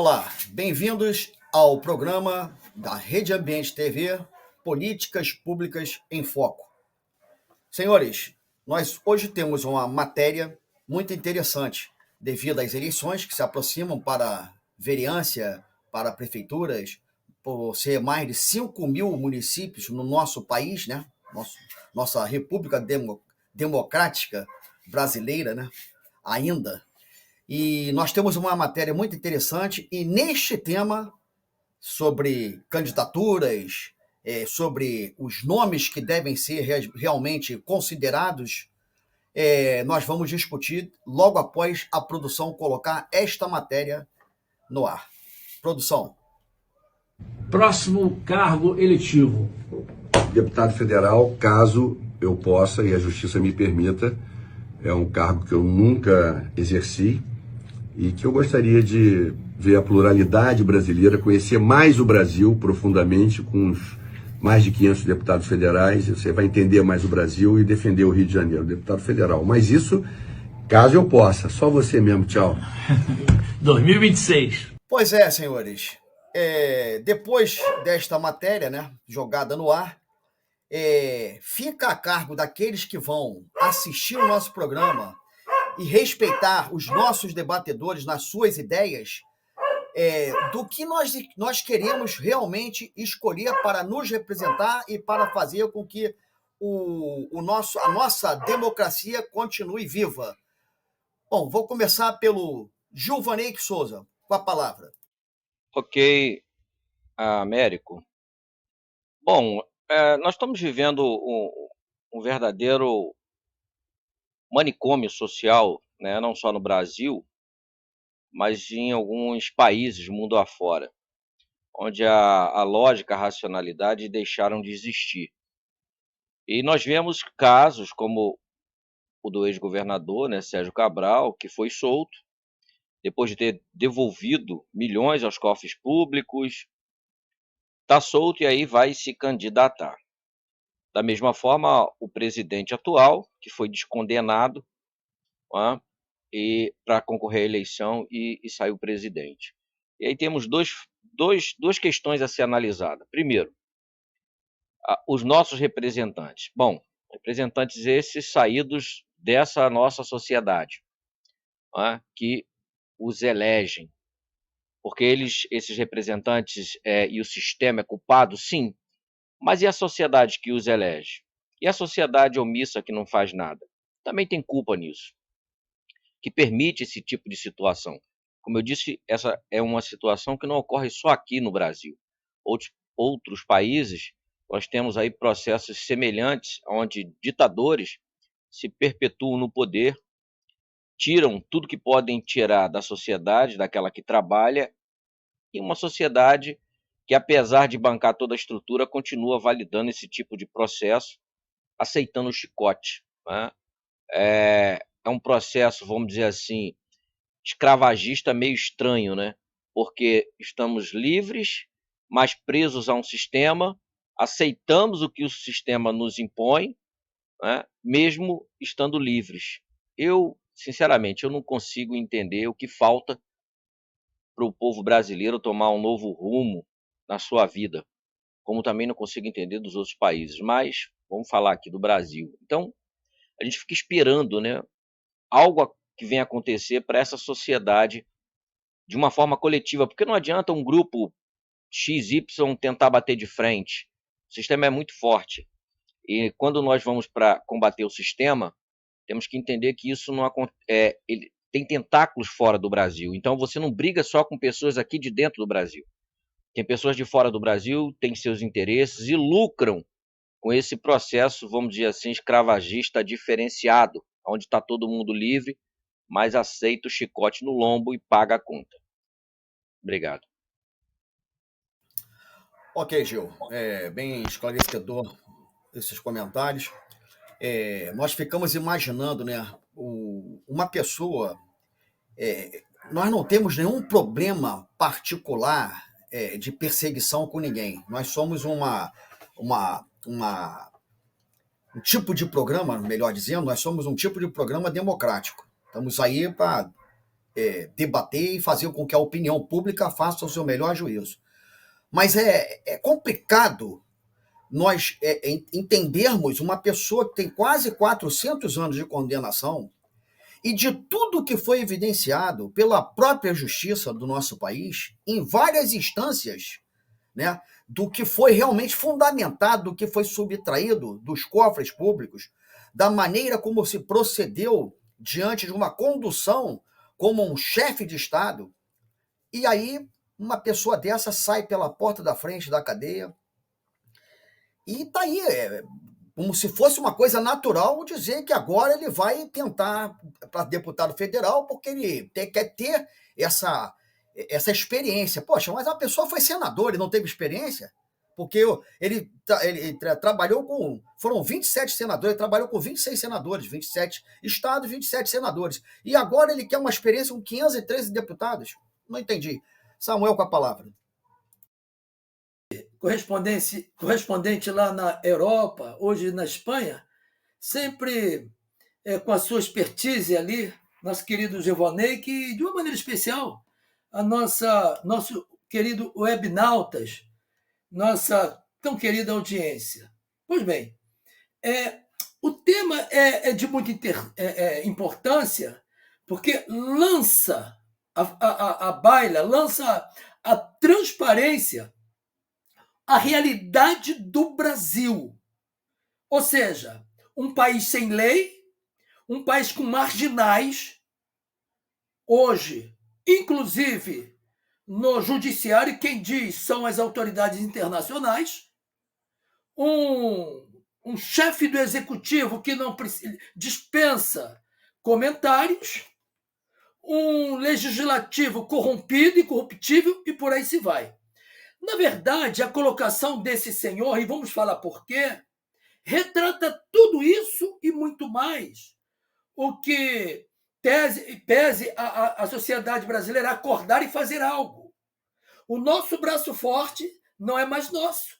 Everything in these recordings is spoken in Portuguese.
Olá, bem-vindos ao programa da Rede Ambiente TV, Políticas Públicas em Foco. Senhores, nós hoje temos uma matéria muito interessante, devido às eleições que se aproximam para vereança, para prefeituras, por ser mais de 5 mil municípios no nosso país, né? Nossa República Democrática Brasileira, né? Ainda. E nós temos uma matéria muito interessante, e neste tema, sobre candidaturas, sobre os nomes que devem ser realmente considerados, nós vamos discutir logo após a produção colocar esta matéria no ar. Produção. Próximo cargo eletivo. Deputado federal, caso eu possa e a justiça me permita, é um cargo que eu nunca exerci e que eu gostaria de ver a pluralidade brasileira, conhecer mais o Brasil profundamente, com os mais de 500 deputados federais. Você vai entender mais o Brasil e defender o Rio de Janeiro, deputado federal. Mas isso, caso eu possa, só você mesmo, tchau. 2026. Pois é, senhores. Depois desta matéria, né, jogada no ar, fica a cargo daqueles que vão assistir o nosso programa e respeitar os nossos debatedores nas suas ideias, do que nós queremos realmente escolher para nos representar e para fazer com que a nossa democracia continue viva. Bom, vou começar pelo Gilvanei Souza, com a palavra. Ok, Américo. Bom, nós estamos vivendo um verdadeiro manicômio social, né? Não só no Brasil, mas em alguns países mundo afora, onde a lógica, a racionalidade deixaram de existir. E nós vemos casos como o do ex-governador, né, Sérgio Cabral, que foi solto depois de ter devolvido milhões aos cofres públicos. Está solto e aí vai se candidatar. Da mesma forma, o presidente atual, que foi descondenado, né, e para concorrer à eleição e saiu presidente. E aí temos duas questões a ser analisadas. Primeiro, os nossos representantes. Bom, representantes esses saídos dessa nossa sociedade, né, que os elegem. Porque esses representantes e o sistema é culpado? Sim. Mas e a sociedade que os elege? E a sociedade omissa que não faz nada? Também tem culpa nisso, que permite esse tipo de situação. Como eu disse, essa é uma situação que não ocorre só aqui no Brasil. Outros países, nós temos aí processos semelhantes, onde ditadores se perpetuam no poder, tiram tudo que podem tirar da sociedade, daquela que trabalha, e uma sociedade que, apesar de bancar toda a estrutura, continua validando esse tipo de processo, aceitando o chicote, né? É um processo, vamos dizer assim, escravagista meio estranho, né? Porque estamos livres, mas presos a um sistema, aceitamos o que o sistema nos impõe, né? Mesmo estando livres. Sinceramente, eu não consigo entender o que falta para o povo brasileiro tomar um novo rumo na sua vida, como também não consigo entender dos outros países, mas vamos falar aqui do Brasil. Então, a gente fica esperando, né, algo que venha acontecer para essa sociedade de uma forma coletiva, porque não adianta um grupo XY tentar bater de frente. O sistema é muito forte. E quando nós vamos para combater o sistema, temos que entender que isso não ele tem tentáculos fora do Brasil. Então você não briga só com pessoas aqui de dentro do Brasil. Tem pessoas de fora do Brasil, têm seus interesses e lucram com esse processo, vamos dizer assim, escravagista diferenciado, onde está todo mundo livre, mas aceita o chicote no lombo e paga a conta. Obrigado. Ok, Gil. Bem esclarecedor esses comentários. Nós ficamos imaginando, né, uma pessoa. Nós não temos nenhum problema particular de perseguição com ninguém. Nós somos um tipo de programa, melhor dizendo, nós somos um tipo de programa democrático. Estamos aí para debater e fazer com que a opinião pública faça o seu melhor juízo. Mas é complicado nós entendermos uma pessoa que tem quase 400 anos de condenação e de tudo que foi evidenciado pela própria justiça do nosso país, em várias instâncias, né, do que foi realmente fundamentado, do que foi subtraído dos cofres públicos, da maneira como se procedeu diante de uma condução como um chefe de Estado, e aí uma pessoa dessa sai pela porta da frente da cadeia e está aí, como se fosse uma coisa natural dizer que agora ele vai tentar para deputado federal porque ele quer ter essa experiência. Poxa, mas a pessoa foi senador e não teve experiência? Porque ele trabalhou com... Foram 27 senadores, ele trabalhou com 26 senadores, 27 estados, 27 senadores. E agora ele quer uma experiência com 513 deputados? Não entendi. Samuel, com a palavra. Correspondente lá na Europa, hoje na Espanha, sempre com a sua expertise ali, nosso querido Giovanei, que de uma maneira especial, nosso querido Webnautas, nossa tão querida audiência. Pois bem, o tema é de muita importância, porque lança a baila, lança a transparência, a realidade do Brasil. Ou seja, um país sem lei, um país com marginais, hoje, inclusive no judiciário, quem diz são as autoridades internacionais, um chefe do executivo que não dispensa comentários, um legislativo corrompido e corruptível, e por aí se vai. Na verdade, a colocação desse senhor, e vamos falar por quê, retrata tudo isso e muito mais. O que pese a sociedade brasileira acordar e fazer algo. O nosso braço forte não é mais nosso.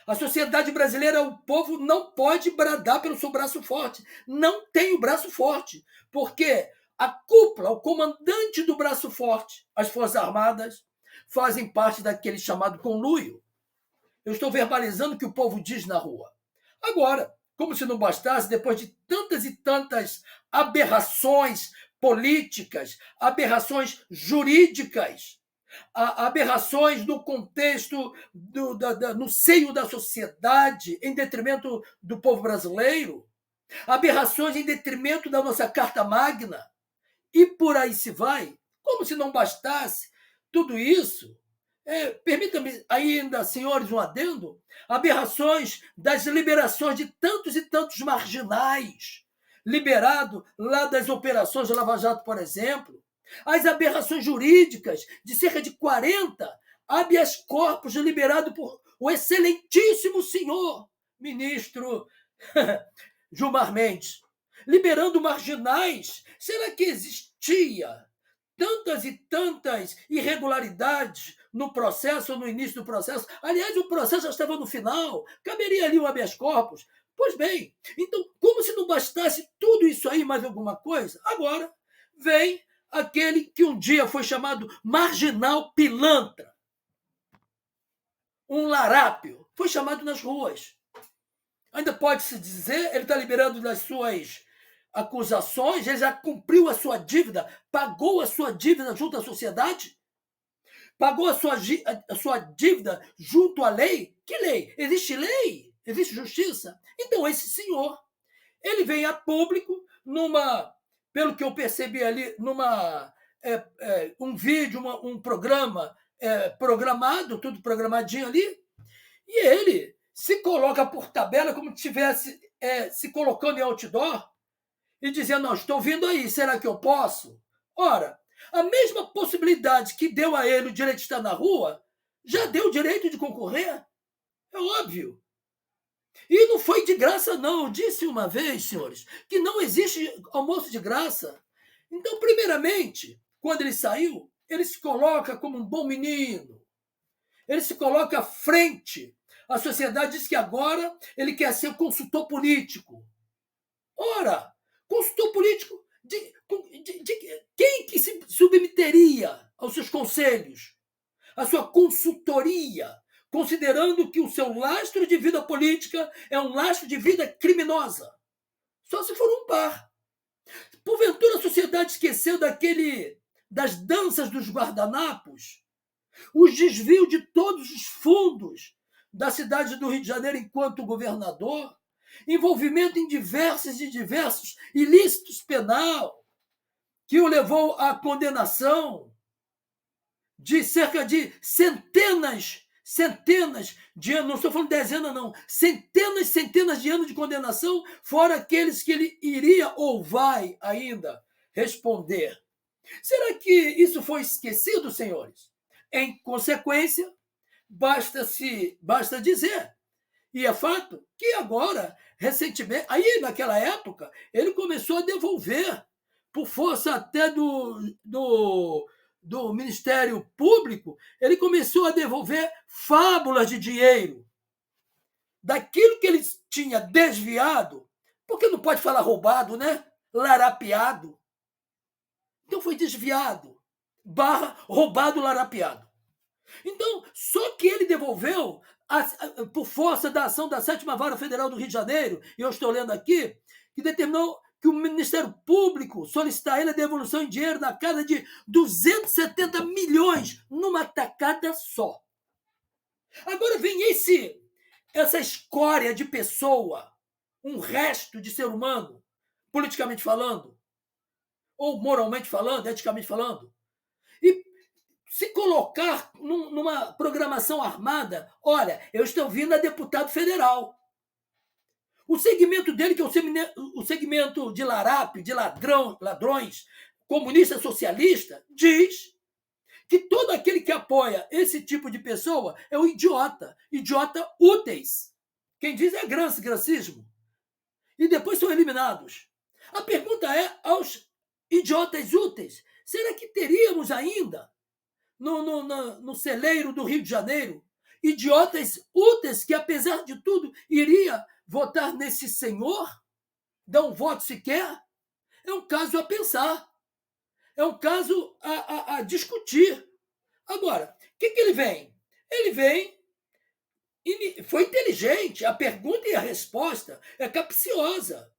A sociedade brasileira, o povo não pode bradar pelo seu braço forte. Não tem o braço forte. Porque a cúpula, o comandante do braço forte, as Forças Armadas, fazem parte daquele chamado conluio. Eu estou verbalizando o que o povo diz na rua. Agora, como se não bastasse, depois de tantas e tantas aberrações políticas, aberrações jurídicas, aberrações do contexto, no seio da sociedade, em detrimento do povo brasileiro, aberrações em detrimento da nossa Carta Magna, e por aí se vai, como se não bastasse tudo isso, permita-me ainda, senhores, um adendo, aberrações das liberações de tantos e tantos marginais, liberado lá das operações de Lava Jato, por exemplo, as aberrações jurídicas de cerca de 40 habeas corpus liberado por o excelentíssimo senhor ministro Gilmar Mendes, liberando marginais. Será que existia tantas e tantas irregularidades no processo, no início do processo? Aliás, o processo já estava no final, caberia ali um habeas corpus. Pois bem, então, como se não bastasse tudo isso aí, mais alguma coisa, agora vem aquele que um dia foi chamado marginal pilantra, um larápio, foi chamado nas ruas. Ainda pode-se dizer, ele está liberando das suas acusações, ele já cumpriu a sua dívida, pagou a sua dívida junto à sociedade, pagou a sua dívida junto à lei. Que lei? Existe lei? Existe justiça? Então, esse senhor, ele vem a público pelo que eu percebi ali, um vídeo, um programa programado, tudo programadinho ali, e ele se coloca por tabela como se estivesse se colocando em outdoor e dizendo, não, estou vindo aí, será que eu posso? Ora, a mesma possibilidade que deu a ele o direito de estar na rua, já deu o direito de concorrer. É óbvio. E não foi de graça, não. Eu disse uma vez, senhores, que não existe almoço de graça. Então, primeiramente, quando ele saiu, ele se coloca como um bom menino. Ele se coloca à frente. A sociedade diz que agora ele quer ser consultor político. Ora, consultor político Quem que se submeteria aos seus conselhos, à sua consultoria, considerando que o seu lastro de vida política é um lastro de vida criminosa? Só se for um par. Porventura a sociedade esqueceu das danças dos guardanapos, os desvios de todos os fundos da cidade do Rio de Janeiro enquanto governador, envolvimento em diversos ilícitos penal, que o levou à condenação de cerca de centenas de anos, não estou falando dezenas, não, centenas de anos de condenação, fora aqueles que ele iria ou vai ainda responder. Será que isso foi esquecido, senhores? Em consequência, basta dizer, e é fato, que agora, recentemente, aí naquela época, ele começou a devolver, por força até do Ministério Público, ele começou a devolver fábulas de dinheiro daquilo que ele tinha desviado, porque não pode falar roubado, né? Larapiado. Então foi desviado, roubado, larapiado. Então, só que ele devolveu, por força da ação da 7ª Vara Federal do Rio de Janeiro, e eu estou lendo aqui, que determinou que o Ministério Público solicitar ele a devolução em dinheiro na casa de 270 milhões numa tacada só. Agora vem essa escória de pessoa, um resto de ser humano, politicamente falando, ou moralmente falando, eticamente falando, e se colocar numa programação armada. Olha, eu estou vindo a deputado federal. O segmento dele, que é o segmento de larápio, de ladrões, comunista socialista, diz que todo aquele que apoia esse tipo de pessoa é um idiota úteis. Quem diz é grancismo. E depois são eliminados. A pergunta é aos idiotas úteis: será que teríamos ainda no celeiro do Rio de Janeiro idiotas úteis que, apesar de tudo, iria votar nesse senhor? Dar um voto sequer? É um caso a pensar. É um caso a discutir. Agora, o que ele vem? Ele vem, foi inteligente, a pergunta e a resposta é capciosa.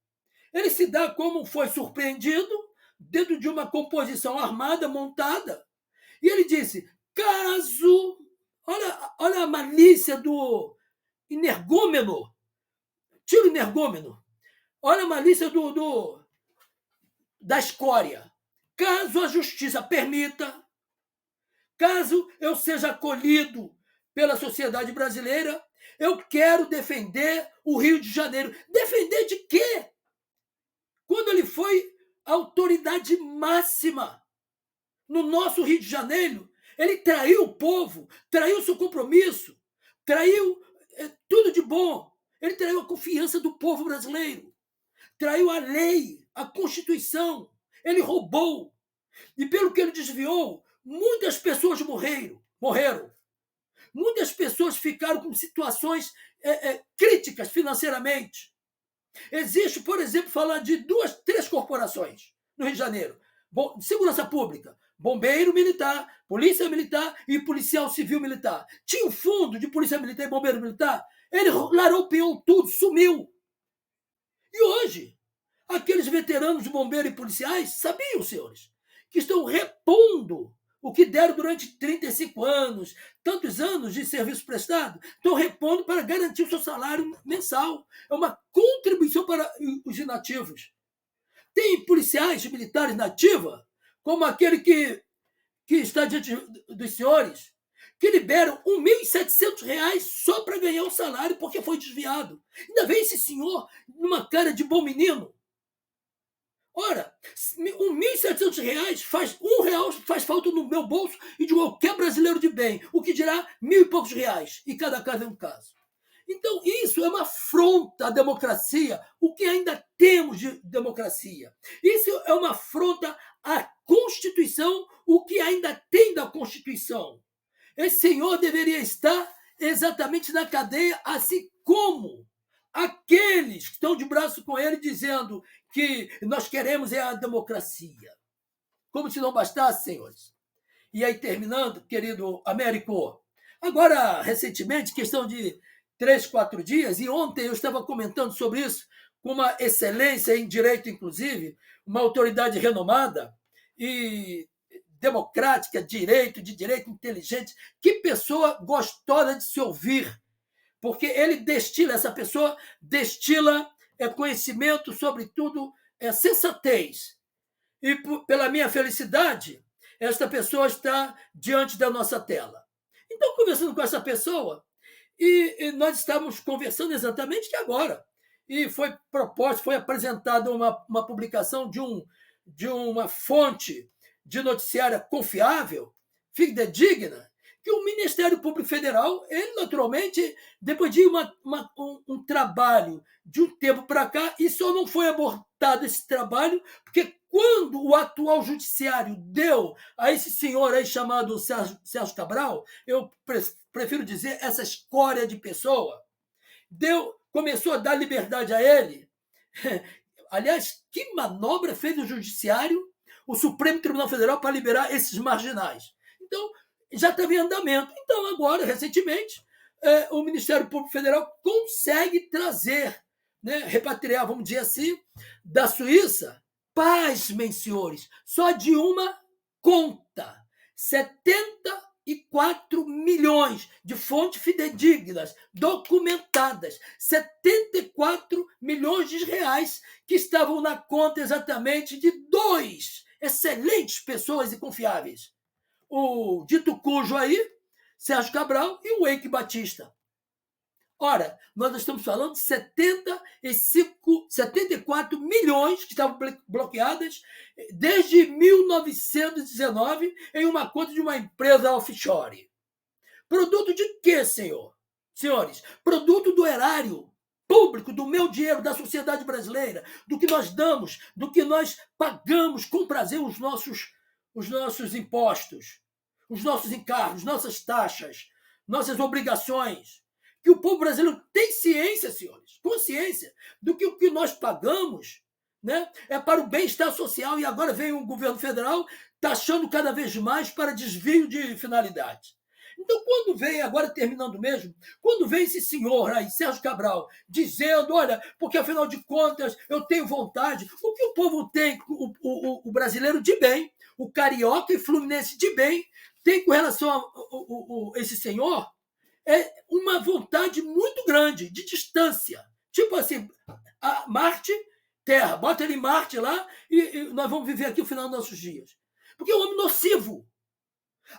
Ele se dá como foi surpreendido dentro de uma composição armada montada. E ele disse, caso... Olha a malícia do energúmeno. Tira o energúmeno. Olha a malícia da escória. Caso a justiça permita, caso eu seja acolhido pela sociedade brasileira, eu quero defender o Rio de Janeiro. Defender de quê? Quando ele foi a autoridade máxima no nosso Rio de Janeiro, ele traiu o povo, traiu seu compromisso, traiu tudo de bom. Ele traiu a confiança do povo brasileiro, traiu a lei, a Constituição. Ele roubou. E pelo que ele desviou, muitas pessoas morreram. Muitas pessoas ficaram com situações críticas financeiramente. Existe, por exemplo, falar de 3 corporações no Rio de Janeiro. Segurança Pública, Bombeiro Militar, Polícia Militar e Policial Civil Militar. Tinha um fundo de Polícia Militar e Bombeiro Militar. Ele laropeou tudo, sumiu. E hoje, aqueles veteranos de bombeiro e policiais, sabiam, senhores, que estão repondo o que deram durante 35 anos, tantos anos de serviço prestado, estão repondo para garantir o seu salário mensal. É uma contribuição para os inativos. Tem policiais militares na ativa, como aquele que está diante dos senhores, que liberam R$ 1.700 só para ganhar o salário, porque foi desviado. Ainda vem esse senhor numa cara de bom menino. Ora, R$ 1.700 faz R$1 faz falta no meu bolso e de qualquer brasileiro de bem. O que dirá R$1.000 e poucos, e cada caso é um caso. Então, isso é uma afronta à democracia, o que ainda temos de democracia. Isso é uma afronta à Constituição, o que ainda tem da Constituição. Esse senhor deveria estar exatamente na cadeia, assim como aqueles que estão de braço com ele dizendo que nós queremos a democracia. Como se não bastasse, senhores. E aí, terminando, querido Américo, agora, recentemente, questão de 3, 4 dias, e ontem eu estava comentando sobre isso com uma excelência em direito, inclusive, uma autoridade renomada e democrática, de direito inteligente. Que pessoa gostosa de se ouvir, porque essa pessoa destila conhecimento, sobretudo sensatez. E pela minha felicidade, esta pessoa está diante da nossa tela. Então, conversando com essa pessoa, e nós estávamos conversando exatamente agora. E foi apresentada uma publicação de uma fonte de noticiária confiável, fidedigna, que o Ministério Público Federal, ele naturalmente, depois de um trabalho de um tempo para cá, e só não foi abortado esse trabalho, porque quando o atual judiciário deu a esse senhor aí chamado Sérgio Cabral, eu prefiro dizer essa escória de pessoa, começou a dar liberdade a ele. Aliás, que manobra fez o judiciário, o Supremo Tribunal Federal, para liberar esses marginais? Então, já estava em andamento. Então, agora, recentemente, o Ministério Público Federal consegue trazer, repatriar, vamos dizer assim, da Suíça, pasmem, senhores, só de uma conta, 74 milhões de fontes fidedignas, documentadas, 74 milhões de reais que estavam na conta exatamente de 2 excelentes pessoas e confiáveis. O dito cujo aí, Sérgio Cabral, e o Eike Batista. Ora, nós estamos falando de 74 milhões que estavam bloqueadas desde 1919 em uma conta de uma empresa offshore. Produto de quê, senhores? Produto do erário público, do meu dinheiro, da sociedade brasileira, do que nós damos, do que nós pagamos com prazer os nossos impostos, os nossos encargos, nossas taxas, nossas obrigações. Que o povo brasileiro tem ciência, senhores, consciência do que o que nós pagamos, é para o bem-estar social, e agora vem o governo federal taxando cada vez mais para desvio de finalidade. Então, quando vem, agora terminando mesmo, quando vem esse senhor aí, Sérgio Cabral, dizendo, olha, porque afinal de contas eu tenho vontade, o que o povo tem, o brasileiro de bem, o carioca e fluminense de bem, tem com relação a esse senhor, é uma vontade muito grande, de distância. Tipo assim, Marte, Terra, bota ele em Marte lá e nós vamos viver aqui o final dos nossos dias. Porque é um homem nocivo.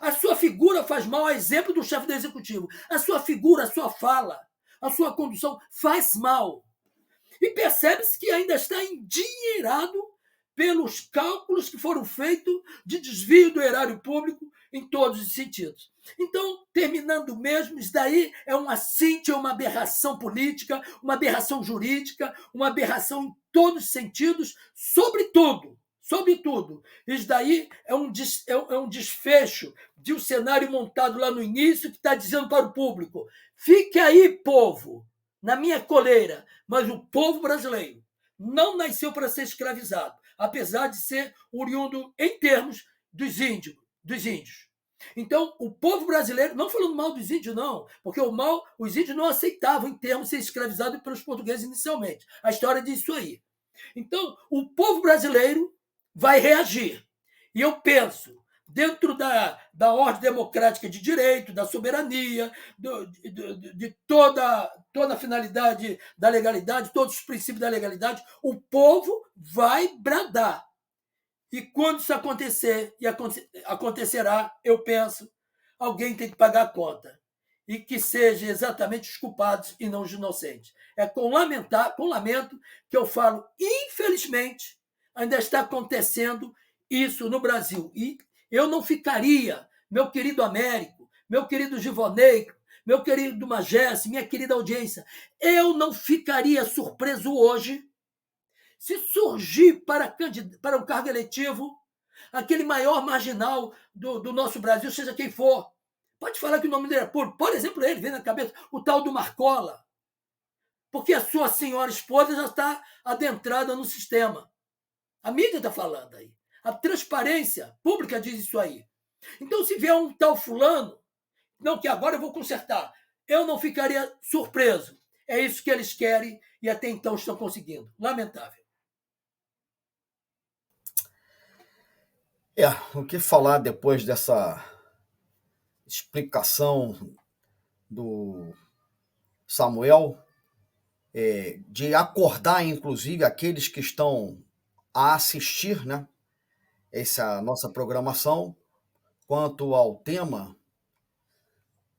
A sua figura faz mal, a exemplo do chefe do executivo. A sua figura, a sua fala, a sua condução faz mal. E percebe-se que ainda está endinheirado pelos cálculos que foram feitos de desvio do erário público em todos os sentidos. Então, terminando mesmo, isso daí é uma síntese, uma aberração política, uma aberração jurídica, uma aberração em todos os sentidos, sobretudo, isso daí é um desfecho de um cenário montado lá no início que está dizendo para o público, fique aí, povo, na minha coleira, mas o povo brasileiro não nasceu para ser escravizado, apesar de ser oriundo em termos dos índios. Então, o povo brasileiro, não falando mal dos índios, não, porque os índios não aceitavam, em termos, ser escravizados pelos portugueses inicialmente. A história diz isso aí. Então, o povo brasileiro vai reagir. E eu penso, dentro da ordem democrática de direito, da soberania, de toda a finalidade da legalidade, todos os princípios da legalidade, o povo vai bradar. E quando isso acontecer, e acontecerá, eu penso, alguém tem que pagar a conta. E que seja exatamente os culpados e não os inocentes. É com lamento que eu falo, infelizmente, ainda está acontecendo isso no Brasil. E eu não ficaria, meu querido Américo, meu querido Givonei, meu querido Magesse, minha querida audiência, eu não ficaria surpreso hoje se surgir para um cargo eletivo aquele maior marginal do nosso Brasil, seja quem for. Pode falar que o nome dele é por exemplo, ele vem na cabeça, o tal do Marcola, porque a sua senhora esposa já está adentrada no sistema. A mídia está falando aí. A transparência pública diz isso aí. Então, se vier um tal fulano, não, que agora eu vou consertar, eu não ficaria surpreso. É isso que eles querem e até então estão conseguindo. Lamentável. O que falar depois dessa explicação do Samuel, de acordar, inclusive, aqueles que estão a assistir, né, essa nossa programação, quanto ao tema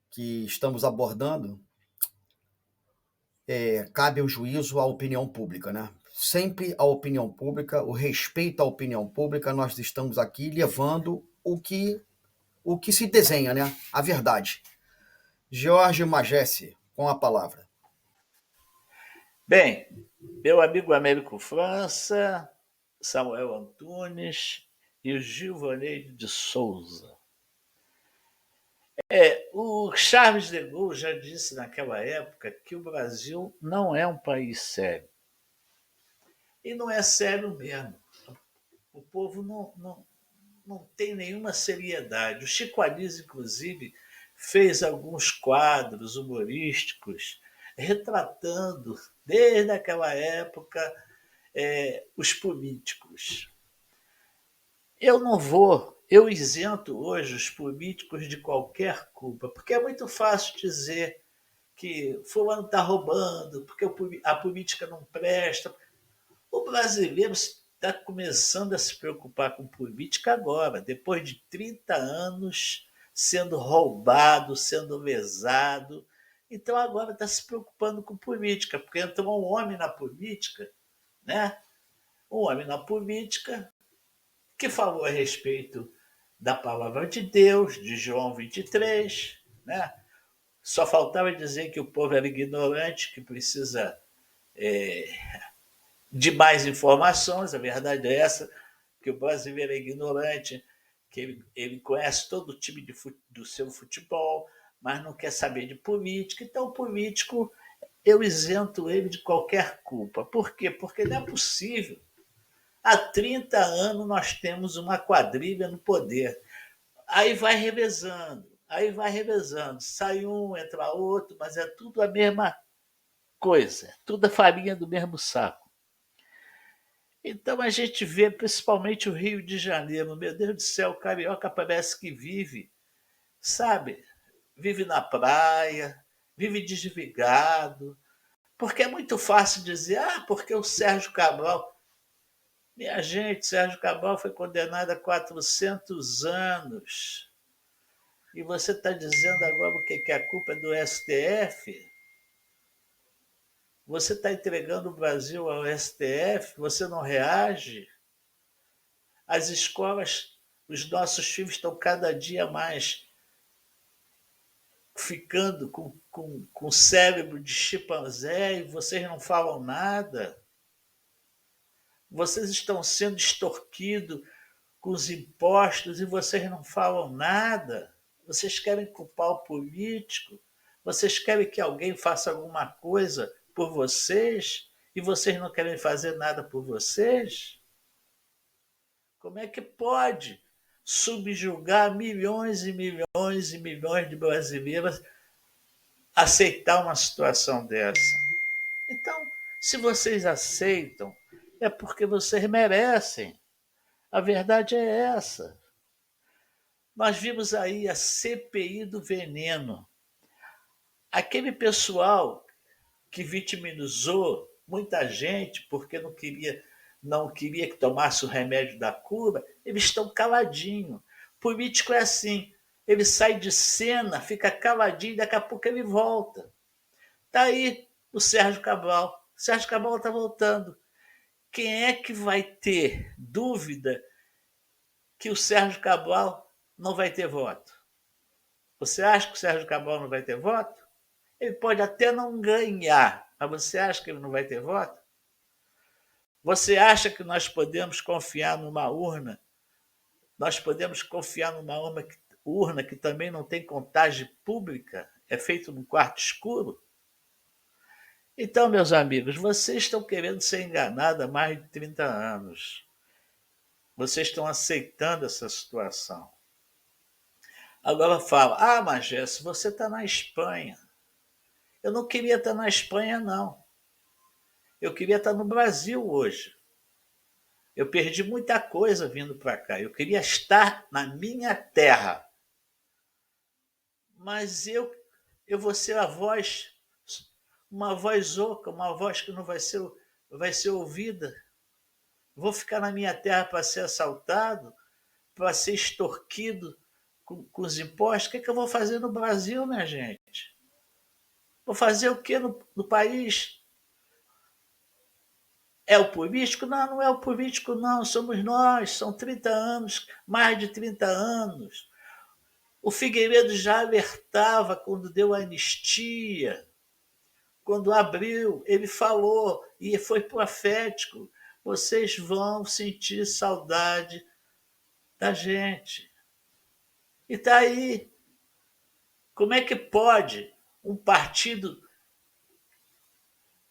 que estamos abordando, cabe o juízo à opinião pública, né? Sempre a opinião pública, o respeito à opinião pública, nós estamos aqui levando o que se desenha, né? A verdade. Jorge Magesse, com a palavra. Bem, meu amigo Américo França, Samuel Antunes e o Gilvaneide de Souza. O Charles de Gaulle já disse naquela época que o Brasil não é um país sério. E não é sério mesmo. O povo não tem nenhuma seriedade. O Chico Anísio, inclusive, fez alguns quadros humorísticos retratando, desde aquela época, os políticos. Eu isento hoje os políticos de qualquer culpa, porque é muito fácil dizer que fulano está roubando, porque a política não presta. O brasileiro está começando a se preocupar com política agora, depois de 30 anos sendo roubado, sendo lesado. Então agora está se preocupando com política, porque entrou um homem na política, né? Um homem na política que falou a respeito da palavra de Deus, de João 23, né? Só faltava dizer que o povo era ignorante, que precisa de mais informações. A verdade é essa, que o brasileiro é ignorante, que ele conhece todo o time do seu futebol, mas não quer saber de política. Então, o político, eu isento ele de qualquer culpa. Por quê? Porque não é possível. Há 30 anos nós temos uma quadrilha no poder. Aí vai revezando. Sai um, entra outro, mas é tudo a mesma coisa. Tudo a farinha do mesmo saco. Então a gente vê principalmente o Rio de Janeiro. Meu Deus do céu, o carioca parece que vive, sabe? Vive na praia, vive desligado. Porque é muito fácil dizer, porque o Sérgio Cabral. Minha gente, Sérgio Cabral foi condenado a 400 anos. E você está dizendo agora o que a culpa é do STF? Você está entregando o Brasil ao STF? Você não reage? As escolas, os nossos filhos estão cada dia mais ficando com cérebro de chimpanzé e vocês não falam nada. Vocês estão sendo extorquidos com os impostos e vocês não falam nada. Vocês querem culpar o político? Vocês querem que alguém faça alguma coisa por vocês e vocês não querem fazer nada por vocês? Como é que pode subjugar milhões e milhões e milhões de brasileiros aceitar uma situação dessa? Então, se vocês aceitam, é porque vocês merecem. A verdade é essa. Nós vimos aí a CPI do veneno. Aquele pessoal que vitimizou muita gente porque não queria que tomasse o remédio da cura, eles estão caladinhos. Político é assim, ele sai de cena, fica caladinho, daqui a pouco ele volta. Está aí o Sérgio Cabral. O Sérgio Cabral está voltando. Quem é que vai ter dúvida que o Sérgio Cabral não vai ter voto? Você acha que o Sérgio Cabral não vai ter voto? Ele pode até não ganhar, mas você acha que ele não vai ter voto? Você acha que nós podemos confiar numa urna? Nós podemos confiar numa urna que também não tem contagem pública? É feito num quarto escuro? Então, meus amigos, vocês estão querendo ser enganados há mais de 30 anos. Vocês estão aceitando essa situação. Agora fala, mas Jesse, você está na Espanha. Eu não queria estar na Espanha, não. Eu queria estar no Brasil hoje. Eu perdi muita coisa vindo para cá. Eu queria estar na minha terra. Mas eu vou ser a voz, uma voz oca, uma voz que não vai ser ouvida. Vou ficar na minha terra para ser assaltado, para ser extorquido com os impostos. O que eu vou fazer no Brasil, minha gente? Vou fazer o quê no país? É o político? Não, não é o político, não. Somos nós. São 30 anos, mais de 30 anos. O Figueiredo já alertava quando deu a anistia, quando abriu, ele falou, e foi profético, vocês vão sentir saudade da gente. E está aí. Como é que pode um partido...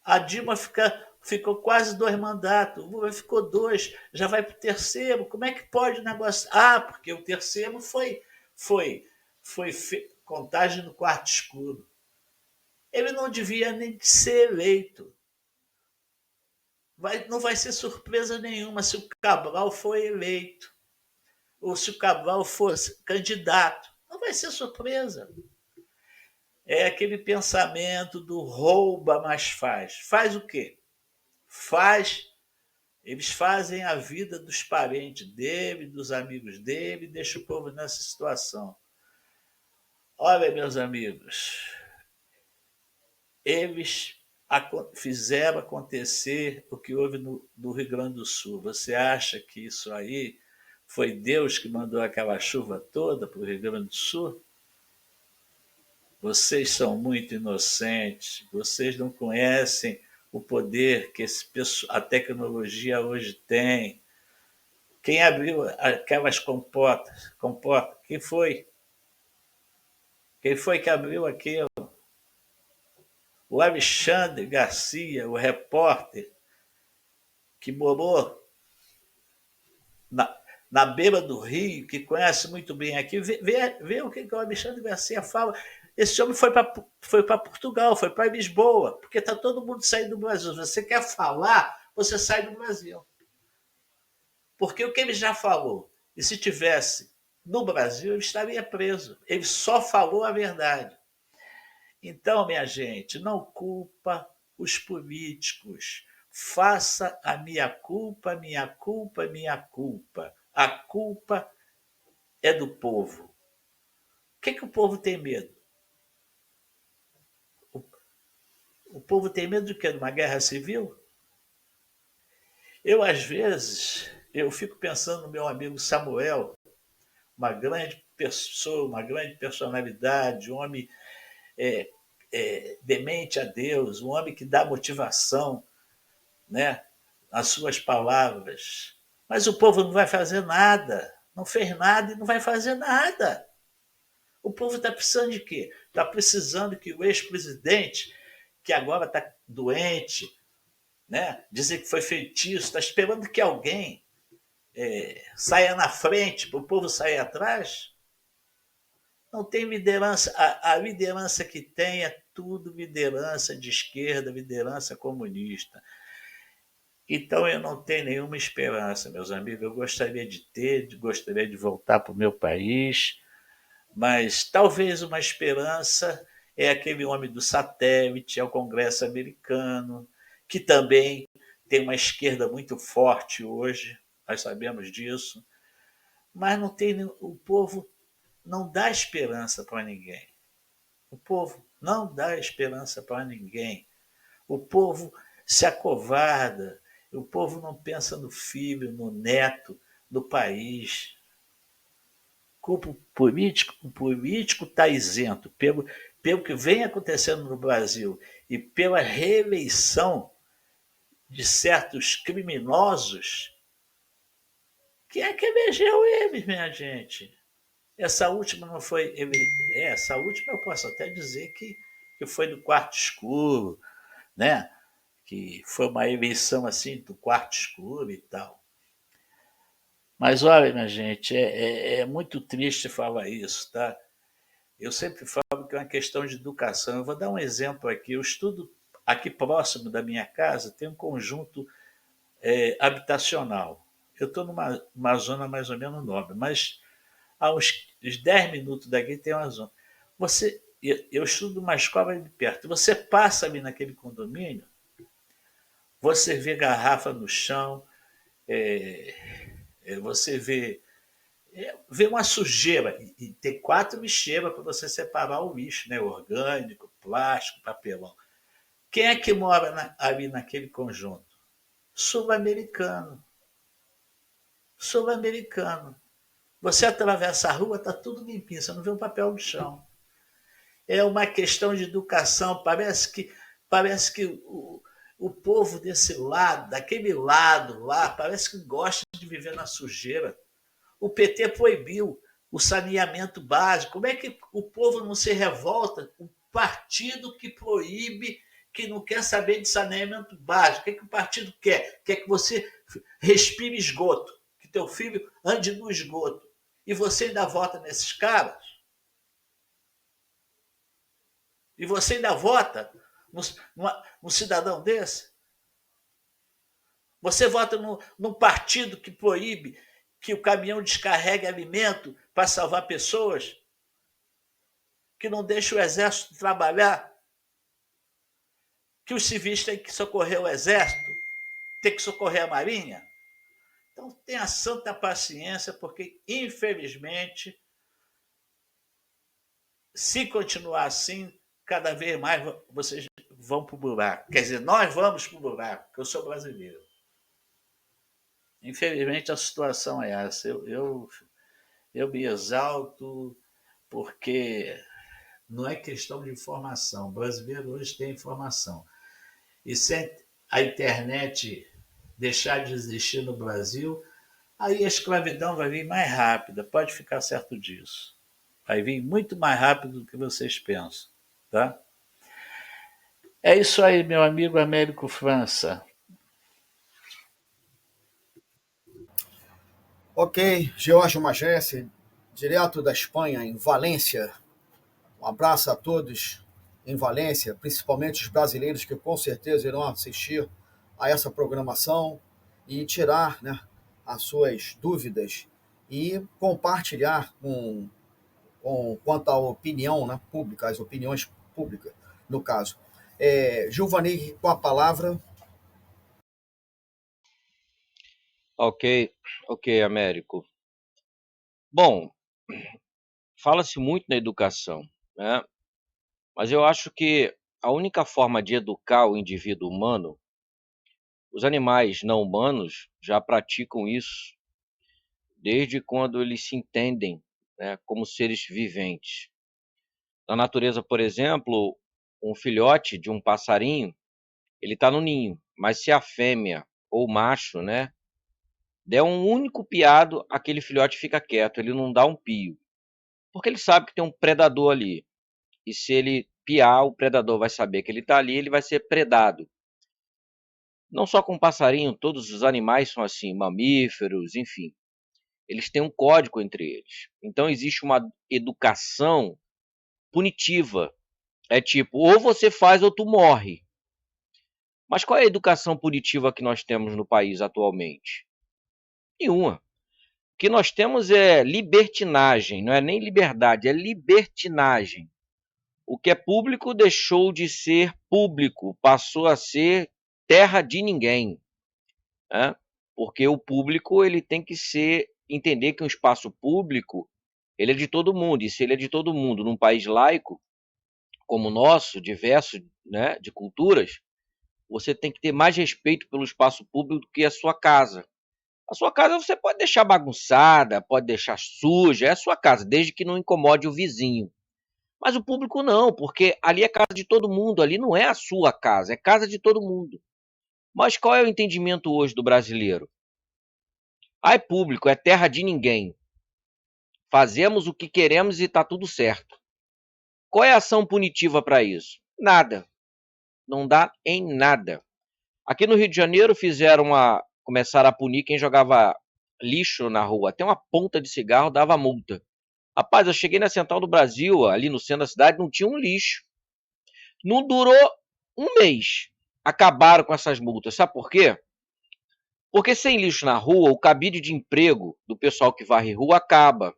A Dilma ficou quase 2 mandatos, o Lula ficou 2, já vai para o terceiro. Como é que pode o negócio? Porque o terceiro foi contagem no quarto escuro. Ele não devia nem ser eleito. Não vai ser surpresa nenhuma se o Cabral for eleito, ou se o Cabral for candidato. Não vai ser surpresa. É aquele pensamento do rouba, mas faz. Faz o quê? Eles fazem a vida dos parentes dele, dos amigos dele, deixam o povo nessa situação. Olha, meus amigos, eles fizeram acontecer o que houve no Rio Grande do Sul. Você acha que isso aí foi Deus que mandou aquela chuva toda para o Rio Grande do Sul? Vocês são muito inocentes, vocês não conhecem o poder que a tecnologia hoje tem. Quem abriu aquelas comportas? Quem foi? Quem foi que abriu aquilo? O Alexandre Garcia, o repórter, que morou na beira do rio, que conhece muito bem aqui, vê o que o Alexandre Garcia fala. Esse homem foi para Portugal, foi para Lisboa, porque está todo mundo saindo do Brasil. Se você quer falar, você sai do Brasil. Porque o que ele já falou, e se tivesse no Brasil, ele estaria preso. Ele só falou a verdade. Então, minha gente, não culpa os políticos. Faça a minha culpa, minha culpa, minha culpa. A culpa é do povo. O que o povo tem medo? O povo tem medo de quê? De uma guerra civil? Eu, às vezes, fico pensando no meu amigo Samuel, uma grande pessoa, uma grande personalidade, um homem demente a Deus, um homem que dá motivação, né, nas suas palavras. Mas o povo não vai fazer nada, não fez nada e não vai fazer nada. O povo está precisando de quê? Está precisando que o ex-presidente, que agora está doente, né, dizer que foi feitiço, está esperando que alguém saia na frente para o povo sair atrás. Não tem liderança. A liderança que tem é tudo liderança de esquerda, liderança comunista. Então eu não tenho nenhuma esperança, meus amigos. Eu gostaria de voltar para o meu país, mas talvez uma esperança é aquele homem do satélite, é o Congresso americano, que também tem uma esquerda muito forte hoje, nós sabemos disso, mas não tem, o povo não dá esperança para ninguém. O povo não dá esperança para ninguém. O povo se acovarda, o povo não pensa no filho, no neto, no país. Culpa o político está isento pelo que vem acontecendo no Brasil e pela reeleição de certos criminosos. Quem é que elegeu eles, minha gente? Essa última não foi... Essa última eu posso até dizer que foi do quarto escuro, né? Que foi uma eleição assim do quarto escuro e tal. Mas olha, minha gente, é muito triste falar isso, tá? Eu sempre falo que é uma questão de educação. Eu vou dar um exemplo aqui. Eu estudo aqui próximo da minha casa, tem um conjunto habitacional. Eu estou numa zona mais ou menos nobre, mas a uns 10 minutos daqui tem uma zona. Eu estudo uma escola ali perto. Você passa ali naquele condomínio, você vê garrafa no chão, você vê uma sujeira. E tem 4 lixeiras para você separar o lixo, né? Orgânico, plástico, papelão. Quem é que mora ali naquele conjunto? Sul-americano. Sul-americano. Você atravessa a rua, está tudo limpinho, você não vê um papel no chão. É uma questão de educação. Parece que o povo desse lado, daquele lado lá, parece que gosta de viver na sujeira. O PT proibiu o saneamento básico. Como é que o povo não se revolta? O partido que proíbe, que não quer saber de saneamento básico. O que, é que o partido quer? Quer que você respire esgoto, que teu filho ande no esgoto. E você ainda vota nesses caras? E você ainda vota num cidadão desse? Você vota num partido que proíbe que o caminhão descarregue alimento para salvar pessoas? Que não deixa o exército trabalhar? Que os civis têm que socorrer o exército? Tem que socorrer a marinha? Então tenha santa paciência, porque, infelizmente, se continuar assim, cada vez mais vocês vão para o buraco. Quer dizer, nós vamos para o buraco, porque eu sou brasileiro. Infelizmente, a situação é essa. Eu me exalto porque não é questão de informação. O brasileiro hoje tem informação. E se a internet deixar de existir no Brasil, aí a escravidão vai vir mais rápida. Pode ficar certo disso. Vai vir muito mais rápido do que vocês pensam. Tá? É isso aí, meu amigo Américo França. Ok, George Magesse, direto da Espanha, em Valência. Um abraço a todos em Valência, principalmente os brasileiros que com certeza irão assistir a essa programação e tirar, né, as suas dúvidas e compartilhar quanto à opinião, né, pública, as opiniões públicas, no caso. Gilvaney, com a palavra. Ok, Américo. Bom, fala-se muito na educação, né? Mas eu acho que a única forma de educar o indivíduo humano, os animais não humanos já praticam isso desde quando eles se entendem, né, como seres viventes. Na natureza, por exemplo, um filhote de um passarinho, ele está no ninho, mas se a fêmea ou o macho, né, der um único piado, aquele filhote fica quieto, ele não dá um pio, porque ele sabe que tem um predador ali. E se ele piar, o predador vai saber que ele está ali, ele vai ser predado. Não só com o passarinho, todos os animais são assim, mamíferos, enfim. Eles têm um código entre eles. Então existe uma educação punitiva. É tipo, ou você faz ou tu morre. Mas qual é a educação punitiva que nós temos no país atualmente? Nenhuma. O que nós temos é libertinagem, não é nem liberdade, é libertinagem. O que é público deixou de ser público, passou a ser terra de ninguém, né? Porque o público ele tem que entender que um espaço público ele é de todo mundo, e se ele é de todo mundo num país laico como o nosso, diverso, né, de culturas, você tem que ter mais respeito pelo espaço público do que a sua casa. A sua casa você pode deixar bagunçada, pode deixar suja, é a sua casa, desde que não incomode o vizinho. Mas o público não, porque ali é casa de todo mundo, ali não é a sua casa, é casa de todo mundo. Mas qual é o entendimento hoje do brasileiro? É público, é terra de ninguém. Fazemos o que queremos e está tudo certo. Qual é a ação punitiva para isso? Nada. Não dá em nada. Aqui no Rio de Janeiro começaram a punir quem jogava lixo na rua, até uma ponta de cigarro dava multa. Rapaz, eu cheguei na Central do Brasil, ali no centro da cidade, não tinha um lixo. Não durou um mês. Acabaram com essas multas. Sabe por quê? Porque sem lixo na rua, o cabide de emprego do pessoal que varre rua acaba.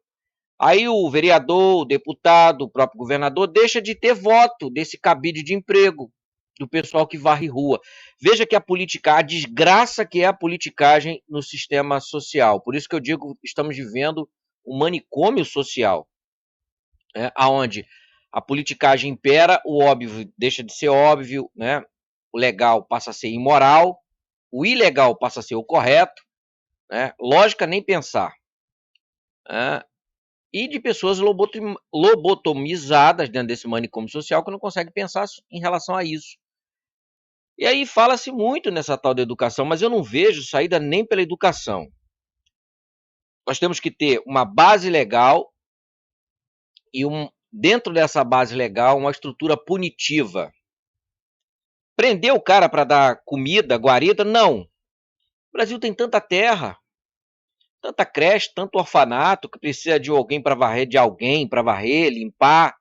Aí o vereador, o deputado, o próprio governador deixa de ter voto desse cabide de emprego do pessoal que varre rua. Veja que a desgraça que é a politicagem no sistema social. Por isso que eu digo que estamos vivendo um manicômio social, onde a politicagem impera, o óbvio deixa de ser óbvio, né? O legal passa a ser imoral, o ilegal passa a ser o correto, né? Lógica nem pensar. Né? E de pessoas lobotomizadas dentro desse manicômio social que não conseguem pensar em relação a isso. E aí fala-se muito nessa tal da educação, mas eu não vejo saída nem pela educação. Nós temos que ter uma base legal e dentro dessa base legal uma estrutura punitiva. Prender o cara para dar comida, guarida? Não. O Brasil tem tanta terra, tanta creche, tanto orfanato que precisa de alguém para varrer, limpar.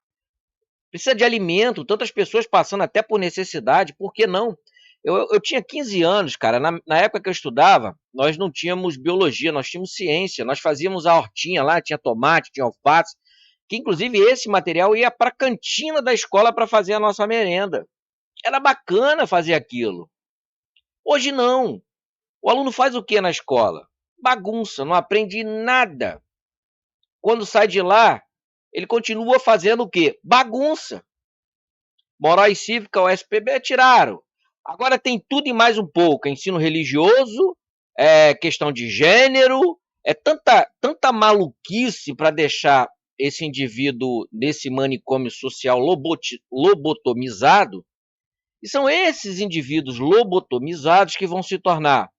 Precisa de alimento, tantas pessoas passando até por necessidade, por que não? Eu tinha 15 anos, cara, na época que eu estudava, nós não tínhamos biologia, nós tínhamos ciência, nós fazíamos a hortinha lá, tinha tomate, tinha alface, que inclusive esse material ia para a cantina da escola para fazer a nossa merenda. Era bacana fazer aquilo. Hoje não. O aluno faz o que na escola? Bagunça, não aprende nada. Quando sai de lá, ele continua fazendo o quê? Bagunça. Moral e Cívica, o SPB, tiraram. Agora tem tudo e mais um pouco. Ensino religioso, questão de gênero, tanta maluquice para deixar esse indivíduo nesse manicômio social lobotomizado. E são esses indivíduos lobotomizados que vão se tornar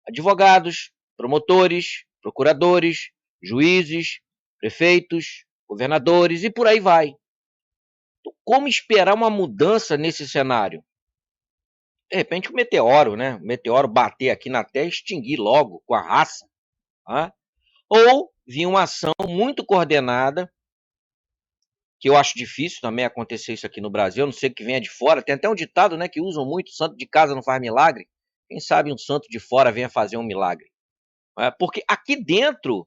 advogados, promotores, procuradores, juízes, prefeitos, governadores e por aí vai. Então, como esperar uma mudança nesse cenário? De repente o meteoro, né? O meteoro bater aqui na Terra e extinguir logo com a raça. Tá? Ou vir uma ação muito coordenada, que eu acho difícil também acontecer isso aqui no Brasil, a não ser que venha de fora. Tem até um ditado, né, que usam muito, santo de casa não faz milagre. Quem sabe um santo de fora venha fazer um milagre. Porque aqui dentro,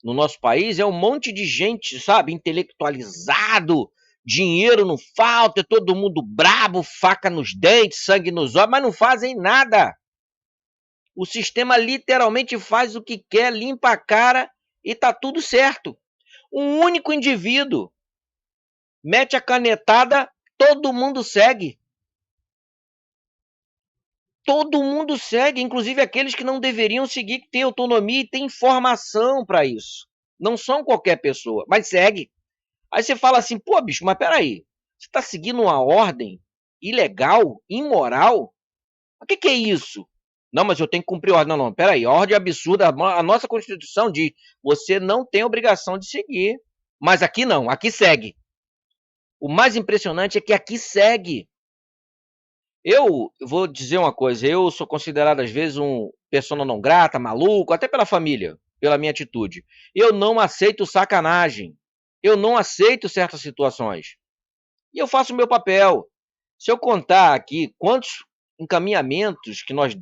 no nosso país, é um monte de gente, sabe, intelectualizado, dinheiro não falta, é todo mundo brabo, faca nos dentes, sangue nos olhos, mas não fazem nada. O sistema literalmente faz o que quer, limpa a cara e tá tudo certo. Um único indivíduo mete a canetada, todo mundo segue. Todo mundo segue, inclusive aqueles que não deveriam seguir, que têm autonomia e têm informação para isso. Não são qualquer pessoa, mas segue. Aí você fala assim, pô, bicho, mas peraí, você está seguindo uma ordem ilegal, imoral? O que é isso? Não, mas eu tenho que cumprir a ordem. Não, peraí, ordem absurda, a nossa Constituição diz, você não tem obrigação de seguir. Mas aqui não, aqui segue. O mais impressionante é que aqui segue. Eu vou dizer uma coisa, eu sou considerado às vezes um persona não grata, maluco, até pela família, pela minha atitude. Eu não aceito sacanagem. Eu não aceito certas situações. E eu faço o meu papel. Se eu contar aqui quantos encaminhamentos que nós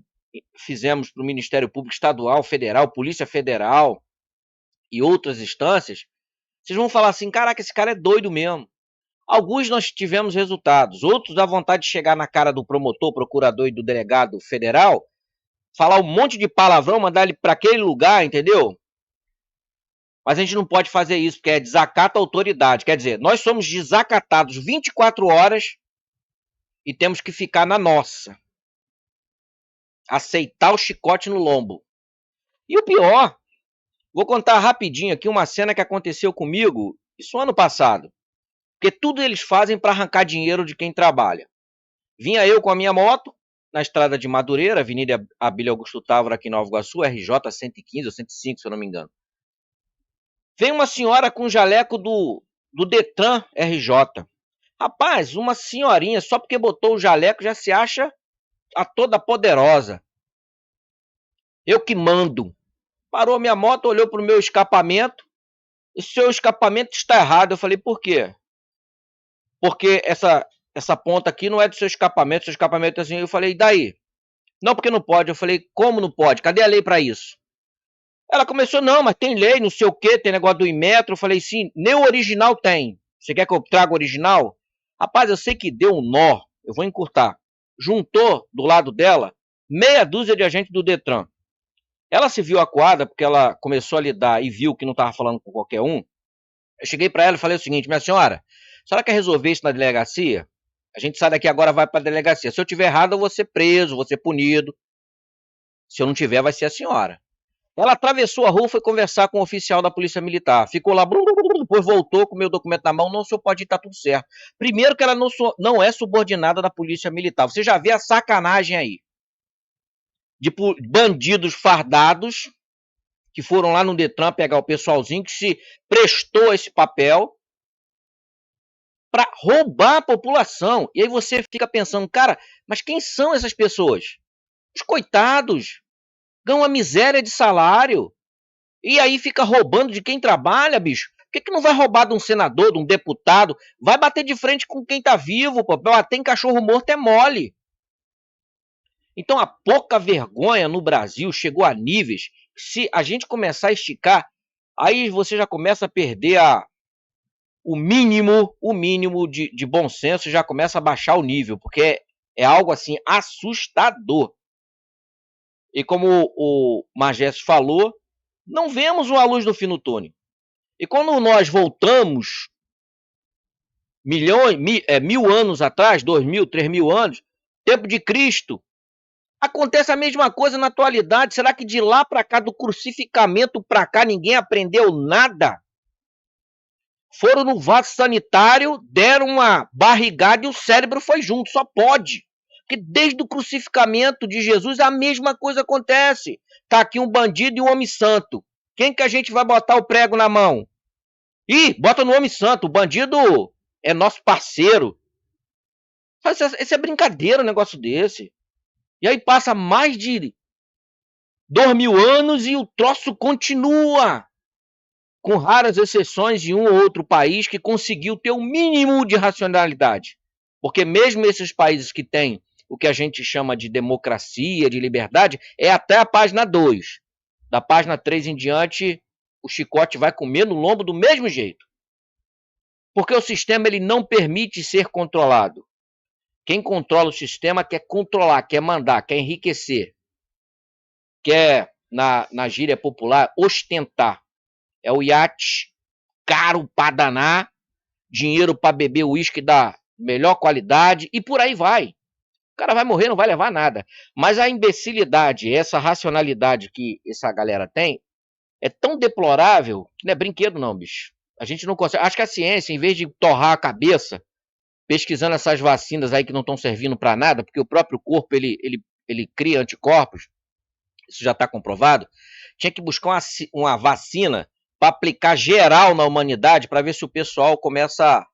fizemos para o Ministério Público Estadual, Federal, Polícia Federal e outras instâncias, vocês vão falar assim, caraca, esse cara é doido mesmo. Alguns nós tivemos resultados, outros dá vontade de chegar na cara do promotor, procurador e do delegado federal, falar um monte de palavrão, mandar ele para aquele lugar, entendeu? Mas a gente não pode fazer isso, porque é desacato à autoridade. Quer dizer, nós somos desacatados 24 horas e temos que ficar na nossa. Aceitar o chicote no lombo. E o pior, vou contar rapidinho aqui uma cena que aconteceu comigo, isso ano passado. Porque tudo eles fazem para arrancar dinheiro de quem trabalha. Vinha eu com a minha moto, na estrada de Madureira, Avenida Abílio Augusto Távora, aqui em Nova Iguaçu, RJ 115 ou 105, se eu não me engano. Vem uma senhora com um jaleco do Detran RJ. Rapaz, uma senhorinha, só porque botou o jaleco, já se acha a toda poderosa. Eu que mando. Parou minha moto, olhou para o meu escapamento. O seu escapamento está errado. Eu falei, por quê? Porque essa ponta aqui não é do seu escapamento é assim. Eu falei, e daí? Não, porque não pode. Eu falei, como não pode? Cadê a lei para isso? Ela começou, não, mas tem lei, não sei o quê, tem negócio do Inmetro. Eu falei, sim, nem o original tem. Você quer que eu traga o original? Rapaz, eu sei que deu um nó, eu vou encurtar. Juntou do lado dela meia dúzia de agentes do Detran. Ela se viu acuada porque ela começou a lidar e viu que não estava falando com qualquer um. Eu cheguei para ela e falei o seguinte, minha senhora, a senhora quer resolver isso na delegacia? A gente sai daqui agora, vai para a delegacia. Se eu tiver errado, eu vou ser preso, vou ser punido. Se eu não tiver, vai ser a senhora. Ela atravessou a rua e foi conversar com o oficial da Polícia Militar. Ficou lá, depois voltou com o meu documento na mão. Não, senhor, pode ir, tá tudo certo. Primeiro que ela não é subordinada da Polícia Militar. Você já vê a sacanagem aí. De bandidos fardados que foram lá no Detran pegar o pessoalzinho que se prestou esse papel para roubar a população. E aí você fica pensando, cara, mas quem são essas pessoas? Os coitados. Ganham uma miséria de salário. E aí fica roubando de quem trabalha, bicho. Por que não vai roubar de um senador, de um deputado? Vai bater de frente com quem tá vivo, pô. Bater em cachorro morto é mole. Então a pouca vergonha no Brasil chegou a níveis que se a gente começar a esticar, aí você já começa a perder o mínimo de bom senso, já começa a baixar o nível, porque é algo assim assustador. E como o Magés falou, não vemos uma luz no fim do túnel. E quando nós voltamos 1000 anos atrás, 2000, 3000 anos, tempo de Cristo, acontece a mesma coisa na atualidade. Será que de lá para cá, do crucificamento para cá, ninguém aprendeu nada? Foram no vaso sanitário, deram uma barrigada e o cérebro foi junto, só pode. Porque desde o crucificamento de Jesus a mesma coisa acontece. Tá aqui um bandido e um homem santo. Quem que a gente vai botar o prego na mão? Ih, bota no homem santo, o bandido é nosso parceiro. Isso é brincadeira, um negócio desse. E aí passa mais de 2000 anos e o troço continua. Com raras exceções de um ou outro país que conseguiu ter o mínimo de racionalidade. Porque mesmo esses países que têm o que a gente chama de democracia, de liberdade, é até a página 2. Da página 3 em diante, o chicote vai comer no lombo do mesmo jeito. Porque o sistema ele não permite ser controlado. Quem controla o sistema quer controlar, quer mandar, quer enriquecer. Quer, na gíria popular, ostentar. É o iate caro para danar, dinheiro para beber uísque da melhor qualidade e por aí vai. O cara vai morrer, não vai levar nada. Mas a imbecilidade, essa racionalidade que essa galera tem, é tão deplorável que não é brinquedo não, bicho. A gente não consegue. Acho que a ciência, em vez de torrar a cabeça, pesquisando essas vacinas aí que não estão servindo para nada, porque o próprio corpo ele cria anticorpos, isso já está comprovado, tinha que buscar uma vacina para aplicar geral na humanidade para ver se o pessoal começa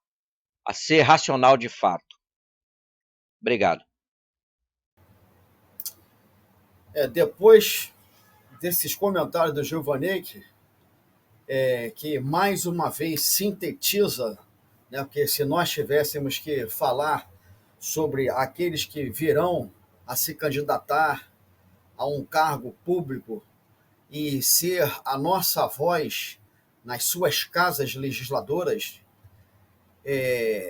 a ser racional de fato. Obrigado. Depois desses comentários do Giovanni, que mais uma vez sintetiza, né, porque se nós tivéssemos que falar sobre aqueles que virão a se candidatar a um cargo público e ser a nossa voz nas suas casas legisladoras,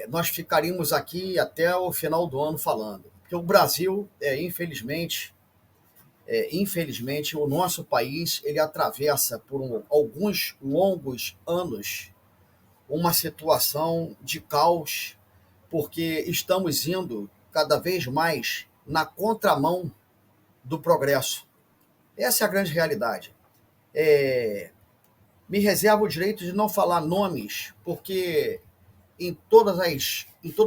nós ficaríamos aqui até o final do ano falando. Porque o Brasil, infelizmente, o nosso país ele atravessa por alguns longos anos uma situação de caos, porque estamos indo cada vez mais na contramão do progresso. Essa é a grande realidade. Me reservo o direito de não falar nomes, porque em todos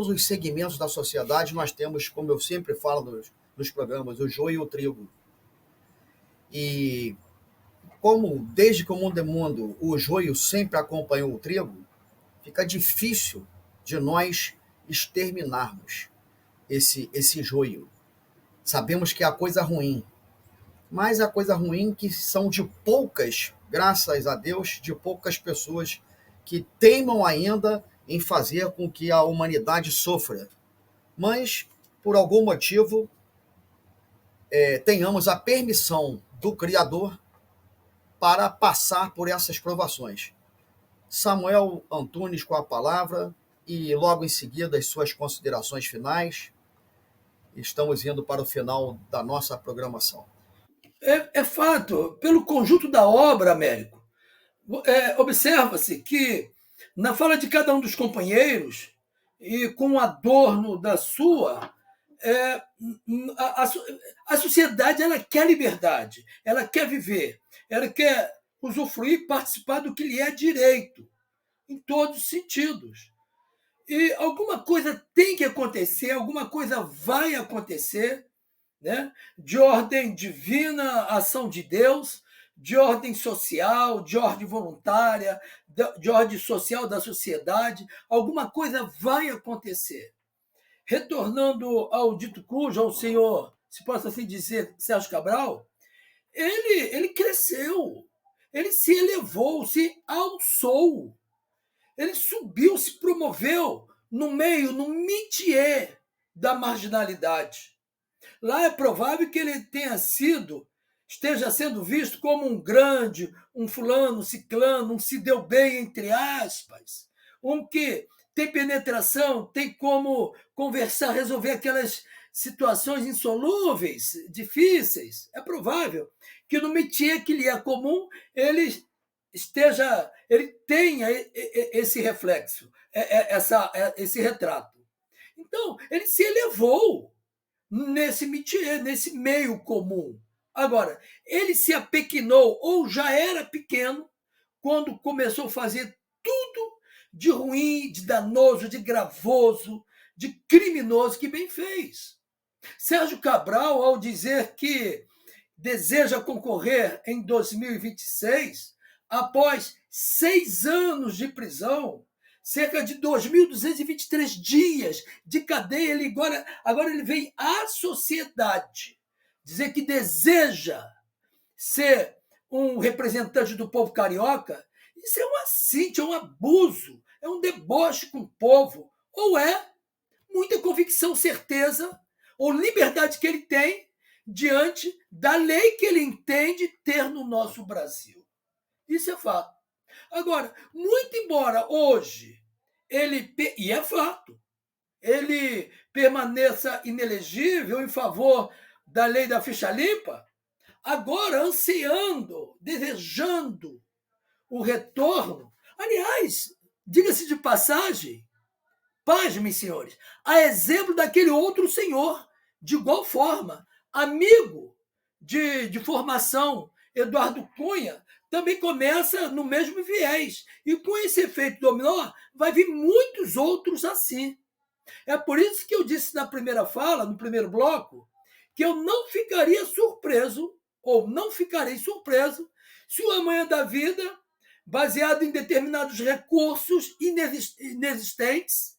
os segmentos da sociedade nós temos, como eu sempre falo nos programas, o joio e o trigo. E como desde que o mundo é mundo o joio sempre acompanhou o trigo, fica difícil de nós exterminarmos esse joio. Sabemos que é a coisa ruim. mas a coisa ruim que são de poucas, graças a Deus, de poucas pessoas que teimam ainda em fazer com que a humanidade sofra. Mas, por algum motivo, tenhamos a permissão do Criador para passar por essas provações. Samuel Antunes com a palavra e logo em seguida as suas considerações finais. Estamos indo para o final da nossa programação. É fato, pelo conjunto da obra, Américo, observa-se que na fala de cada um dos companheiros e com o adorno da sua, a sociedade ela quer liberdade, ela quer viver, ela quer usufruir, participar do que lhe é direito, em todos os sentidos. E alguma coisa tem que acontecer, alguma coisa vai acontecer, né? De ordem divina, ação de Deus, de ordem social, de ordem voluntária, de ordem social da sociedade, alguma coisa vai acontecer. Retornando ao dito cujo, ao senhor, se posso assim dizer, Sérgio Cabral, ele cresceu, ele se elevou, se alçou, ele subiu, se promoveu no meio, no métier da marginalidade. Lá é provável que ele esteja sendo visto como um grande, um fulano, ciclano, um se deu bem, entre aspas, um que tem penetração, tem como conversar, resolver aquelas situações insolúveis, difíceis. É provável que no métier que lhe é comum, ele tenha esse reflexo, esse retrato. Então, ele se elevou nesse métier, nesse meio comum. Agora, ele se apequenou ou já era pequeno quando começou a fazer tudo de ruim, de danoso, de gravoso, de criminoso que bem fez. Sérgio Cabral, ao dizer que deseja concorrer em 2026, após 6 anos de prisão, cerca de 2.223 dias de cadeia, agora ele vem à sociedade dizer que deseja ser um representante do povo carioca. Isso é um assinte, é um abuso, é um deboche com o povo. Ou é muita convicção, certeza, ou liberdade que ele tem diante da lei que ele entende ter no nosso Brasil. Isso é fato. Agora, muito embora hoje e é fato, ele permaneça inelegível em favor da lei da ficha limpa, agora ansiando, desejando o retorno. Aliás, diga-se de passagem, pasmem, senhores, a exemplo daquele outro senhor, de igual forma, amigo de formação, Eduardo Cunha, também começa no mesmo viés. E com esse efeito dominó, vai vir muitos outros assim. É por isso que eu disse na primeira fala, no primeiro bloco, que eu não ficaria surpreso, ou não ficarei surpreso, se o amanhã da vida, baseado em determinados recursos inexistentes,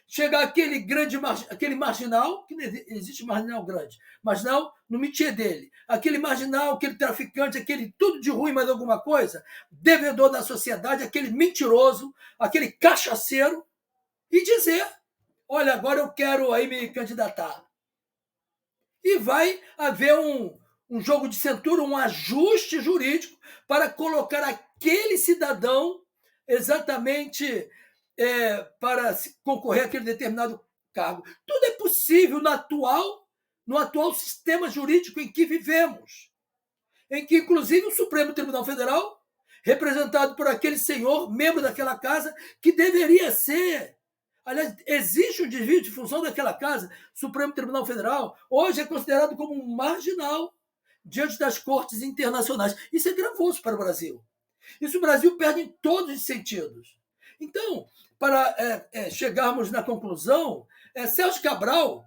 chegar aquele marginal, que não existe marginal grande, marginal no métier dele, aquele marginal, aquele traficante, aquele tudo de ruim, mais alguma coisa, devedor da sociedade, aquele mentiroso, aquele cachaceiro, e dizer, olha, agora eu quero aí me candidatar. E vai haver um jogo de cintura, um ajuste jurídico para colocar aquele cidadão exatamente para concorrer àquele determinado cargo. Tudo é possível no atual sistema jurídico em que vivemos, em que, inclusive, o Supremo Tribunal Federal, representado por aquele senhor, membro daquela casa, que deveria ser. Aliás, existe um desvio de função daquela casa, Supremo Tribunal Federal, hoje é considerado como um marginal diante das cortes internacionais. Isso é gravoso para o Brasil. Isso o Brasil perde em todos os sentidos. Então, para chegarmos na conclusão, Sérgio Cabral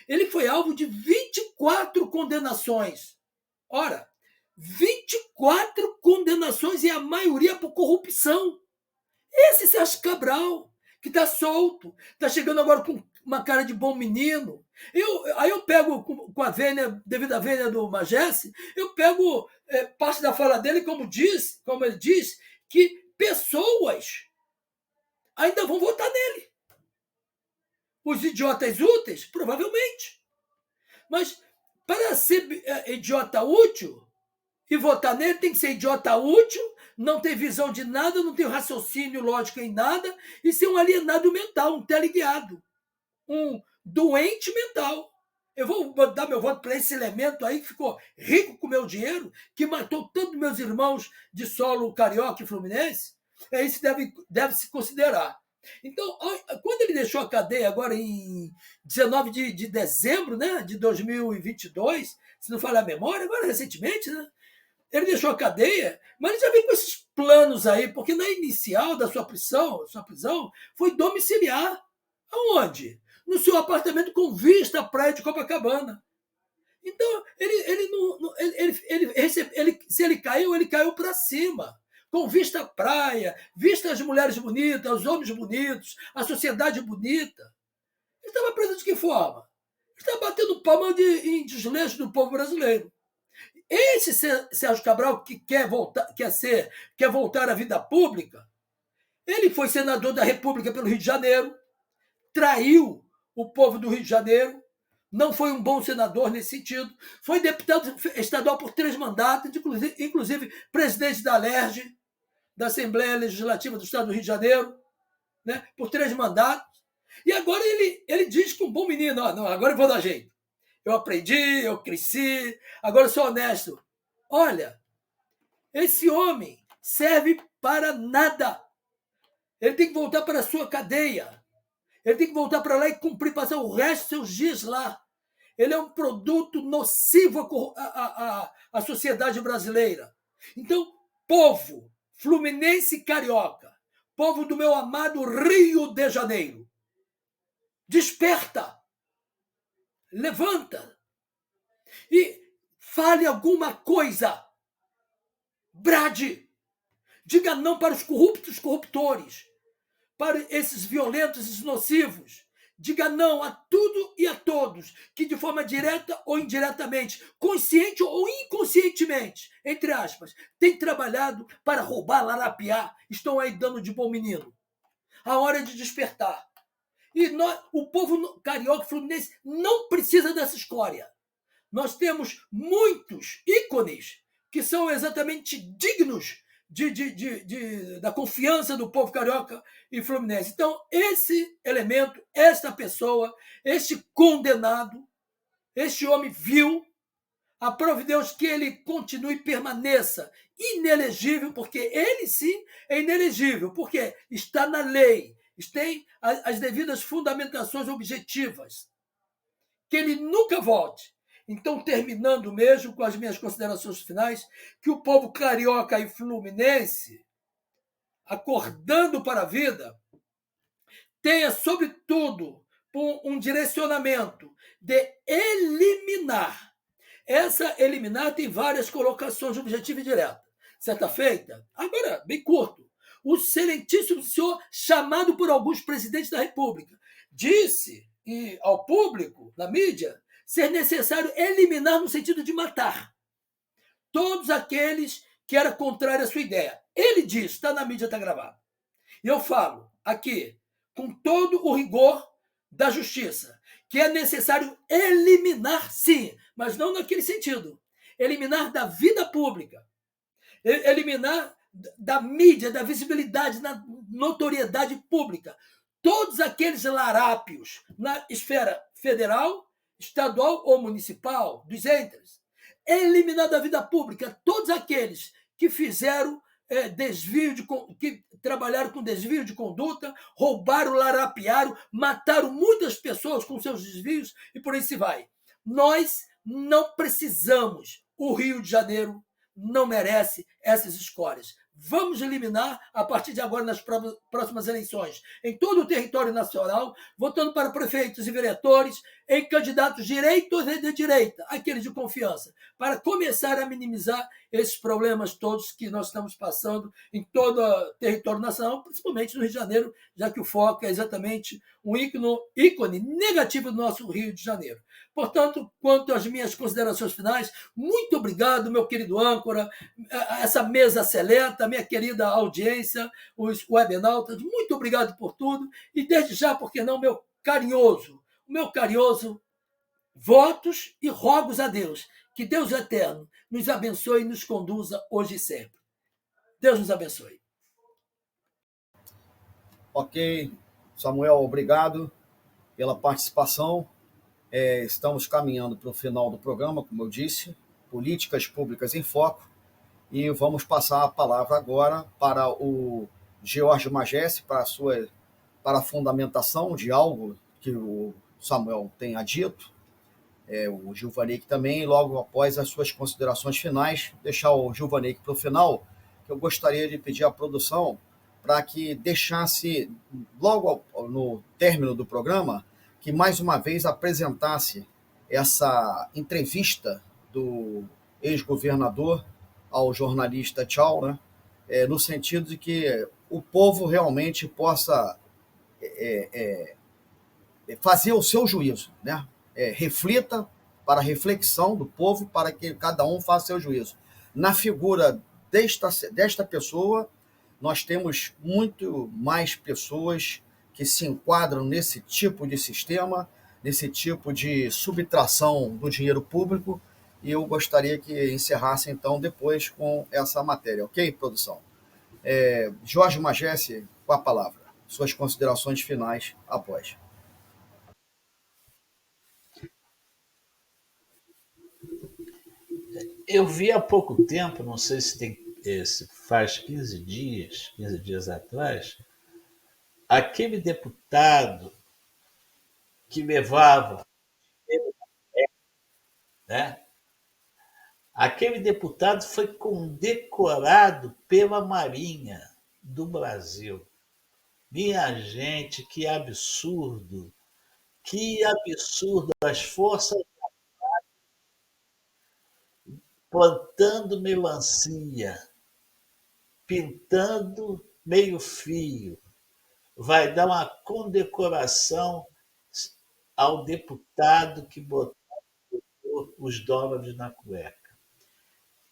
ele foi alvo de 24 condenações. Ora, 24 condenações e a maioria por corrupção. Esse Sérgio Cabral, que está solto, está chegando agora com uma cara de bom menino. Aí eu pego, com a vênia, devido à vênia do Magesse, eu pego parte da fala dele, como ele diz, que pessoas ainda vão votar nele. Os idiotas úteis, provavelmente. Mas para ser idiota útil e votar nele, tem que ser idiota útil, não ter visão de nada, não ter raciocínio lógico em nada, e ser um alienado mental, um teleguiado, um doente mental. Eu vou dar meu voto para esse elemento aí que ficou rico com o meu dinheiro, que matou tanto meus irmãos de solo carioca e fluminense. Isso deve se considerar. Então, quando ele deixou a cadeia agora em 19 de dezembro, né, de 2022, se não falhar a memória, agora recentemente, né, ele deixou a cadeia, mas ele já vem com esses planos aí, porque na inicial da sua prisão foi domiciliar. Aonde? No seu apartamento com vista à praia de Copacabana. Então, se ele caiu para cima, com vista à praia, vista às mulheres bonitas, aos homens bonitos, à sociedade bonita. Ele estava preso de que forma? Ele estava batendo palma em desleixo do povo brasileiro. Esse Sérgio Cabral, que quer voltar à vida pública, ele foi senador da República pelo Rio de Janeiro, traiu o povo do Rio de Janeiro, não foi um bom senador nesse sentido, foi deputado estadual por 3 mandatos, inclusive presidente da ALERJ, da Assembleia Legislativa do Estado do Rio de Janeiro, né, por 3 mandatos. E agora ele diz que um bom menino, não, agora eu vou dar jeito. Eu aprendi, eu cresci, agora eu sou honesto. Olha, esse homem serve para nada. Ele tem que voltar para a sua cadeia. Ele tem que voltar para lá e cumprir, passar o resto dos seus dias lá. Ele é um produto nocivo à sociedade brasileira. Então, povo fluminense e carioca, povo do meu amado Rio de Janeiro, desperta, levanta e fale alguma coisa. Brade, diga não para os corruptores, para esses violentos, esses nocivos. Diga não a tudo e a todos que, de forma direta ou indiretamente, consciente ou inconscientemente, entre aspas, têm trabalhado para roubar, larapiar, estão aí dando de bom menino. A hora de despertar. E o povo carioca fluminense não precisa dessa escória. Nós temos muitos ícones que são exatamente dignos da confiança do povo carioca e fluminense. Então, esse elemento, esta pessoa, este condenado, este homem vil, aprove Deus que ele continue e permaneça inelegível, porque ele sim é inelegível, porque está na lei, tem as devidas fundamentações objetivas, que ele nunca volte. Então, terminando mesmo com as minhas considerações finais, que o povo carioca e fluminense, acordando para a vida, tenha, sobretudo, um direcionamento de eliminar. Essa eliminar tem várias colocações objetiva e direta. Certa feita, agora, bem curto, o excelentíssimo senhor, chamado por alguns presidentes da República, disse ao público, na mídia, ser necessário eliminar no sentido de matar todos aqueles que eram contrários à sua ideia. Ele diz, está na mídia, está gravado. E eu falo aqui, com todo o rigor da justiça, que é necessário eliminar, sim, mas não naquele sentido. Eliminar da vida pública, eliminar da mídia, da visibilidade, da notoriedade pública, todos aqueles larápios na esfera federal, estadual ou municipal, dos entes, eliminar da vida pública todos aqueles que fizeram que trabalharam com desvio de conduta, roubaram, larapiaram, mataram muitas pessoas com seus desvios e por aí se vai. Nós não precisamos. O Rio de Janeiro não merece essas escórias. Vamos eliminar, a partir de agora, nas próximas eleições, em todo o território nacional, votando para prefeitos e vereadores, em candidatos direitos e de direita, aqueles de confiança, para começar a minimizar esses problemas todos que nós estamos passando em todo o território nacional, principalmente no Rio de Janeiro, já que o foco é exatamente um ícone negativo do nosso Rio de Janeiro. Portanto, quanto às minhas considerações finais, muito obrigado, meu querido âncora, essa mesa seleta, minha querida audiência, os webnautas, muito obrigado por tudo, e desde já, por que não, o meu carinhoso votos e rogos a Deus, que Deus eterno nos abençoe e nos conduza hoje e sempre. Deus nos abençoe. Ok, Samuel, obrigado pela participação. Estamos caminhando para o final do programa, como eu disse, Políticas Públicas em Foco, e vamos passar a palavra agora para o George Magesse, para a fundamentação de algo que o Samuel tenha dito, o Gilvaneik também, e logo após as suas considerações finais, deixar o Gilvaneik para o final, que eu gostaria de pedir à produção para que deixasse, logo no término do programa, que mais uma vez apresentasse essa entrevista do ex-governador ao jornalista Tchau, né? No sentido de que o povo realmente possa fazer o seu juízo, né? Reflita para a reflexão do povo, para que cada um faça seu juízo. Na figura desta pessoa, nós temos muito mais pessoas que se enquadram nesse tipo de sistema, nesse tipo de subtração do dinheiro público, e eu gostaria que encerrasse, então, depois com essa matéria. Ok, produção? Jorge Magesse, com a palavra. Suas considerações finais após. Eu vi há pouco tempo, não sei se faz 15 dias atrás, aquele deputado que levava, né? Aquele deputado foi condecorado pela Marinha do Brasil. Minha gente, que absurdo! Que absurdo! As forças plantando melancia, pintando meio-fio. Vai dar uma condecoração ao deputado que botou os dólares na cueca.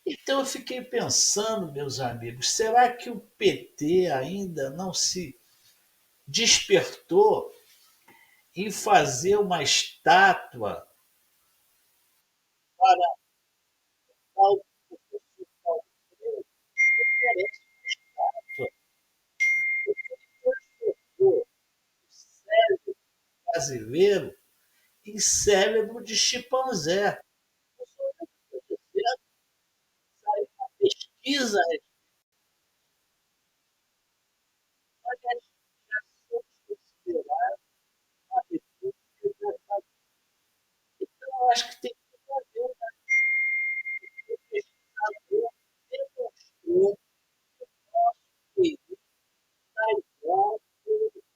Então eu fiquei pensando, meus amigos, será que o PT ainda não se despertou em fazer uma estátua para o professor Paulo Freire? Merece uma estátua. Ele transformou o cérebro brasileiro em cérebro de chimpanzé. Eu sou eu que estou dizendo, saiu uma pesquisa a respeito. Nós já somos considerados uma república verdadeira. Então, eu acho que tem que haver uma pesquisador demonstrou que o nosso período está igual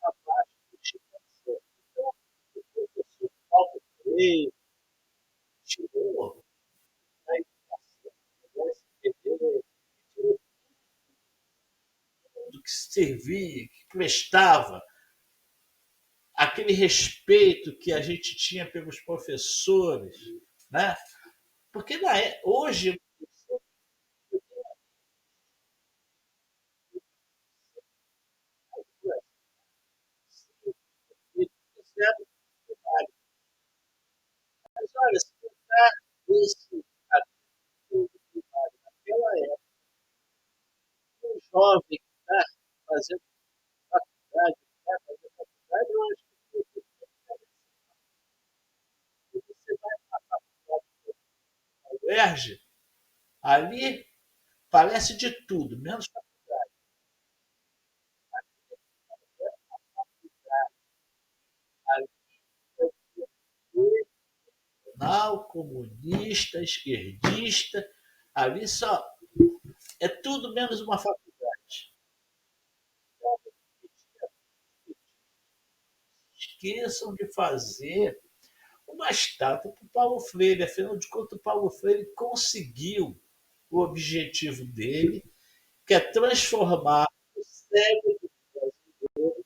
abaixo do chimpanzé. Então, o professor Paulo Freire tirou a educação, esse período tirou tudo que servia, que prestava, aquele respeito que a gente tinha pelos professores, né? Porque hoje fizeram trabalho. Mas olha, se botar esse ator primário naquela época, um jovem que está fazendo faculdade, eu acho que você vai para a faculdade da UERJ, ali parece de tudo, menos faculdade. Ali nacional, comunista, esquerdista, ali só é tudo menos uma faculdade. Esqueçam de fazer uma estátua para o Paulo Freire. Afinal de contas, o Paulo Freire conseguiu o objetivo dele, que é transformar o cérebro brasileiro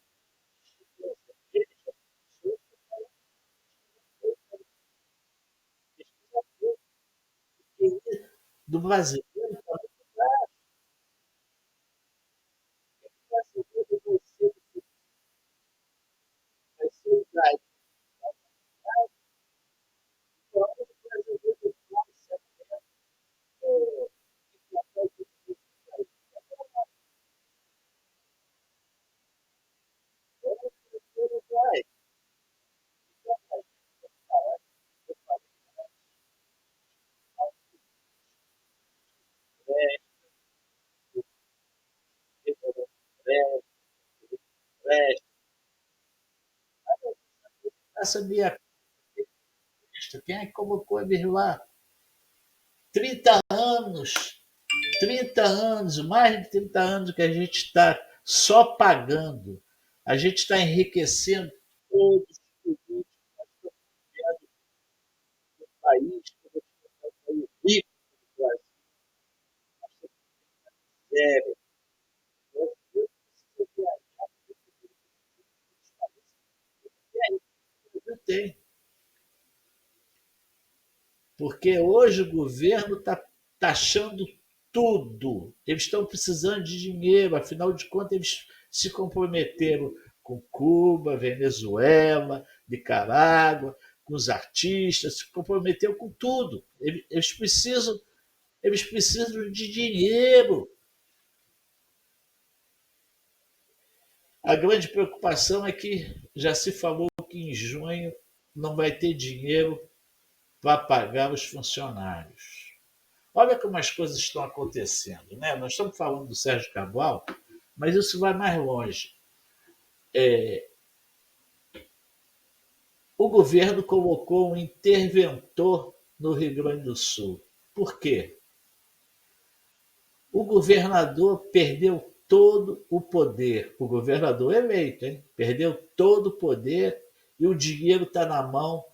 do brasileiro para o brasileiro vai ser o Brasil. O brasileiro vai essa minha lista. Quem é que colocou ele lá? 30 anos, 30 anos, mais de 30 anos que a gente está só pagando. A gente está enriquecendo todos os políticos do país, o país rico do Brasil. Sério. Tem. Porque hoje o governo está taxando tudo. Eles estão precisando de dinheiro, afinal de contas, eles se comprometeram com Cuba, Venezuela, Nicarágua, com os artistas, se comprometeram com tudo. Eles precisam de dinheiro. A grande preocupação é que já se falou que em junho não vai ter dinheiro para pagar os funcionários. Olha como as coisas estão acontecendo. Né? Nós estamos falando do Sérgio Cabral, mas isso vai mais longe. O governo colocou um interventor no Rio Grande do Sul. Por quê? O governador perdeu todo o poder. O governador eleito, hein? Perdeu todo o poder e o dinheiro está na mão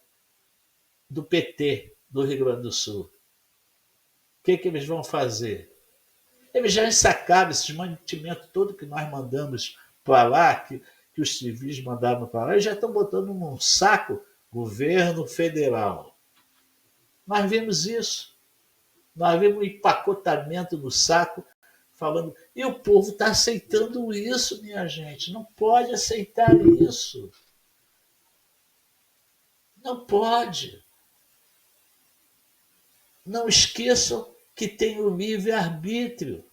do PT do Rio Grande do Sul. O que eles vão fazer? Eles já ensacaram esse mantimento todo que nós mandamos para lá, que os civis mandaram para lá, e já estão botando num saco governo federal. Nós vimos isso. Nós vimos um empacotamento do saco, falando. E o povo está aceitando isso, minha gente. Não pode aceitar isso. Não pode. Não esqueçam que tem o livre-arbítrio.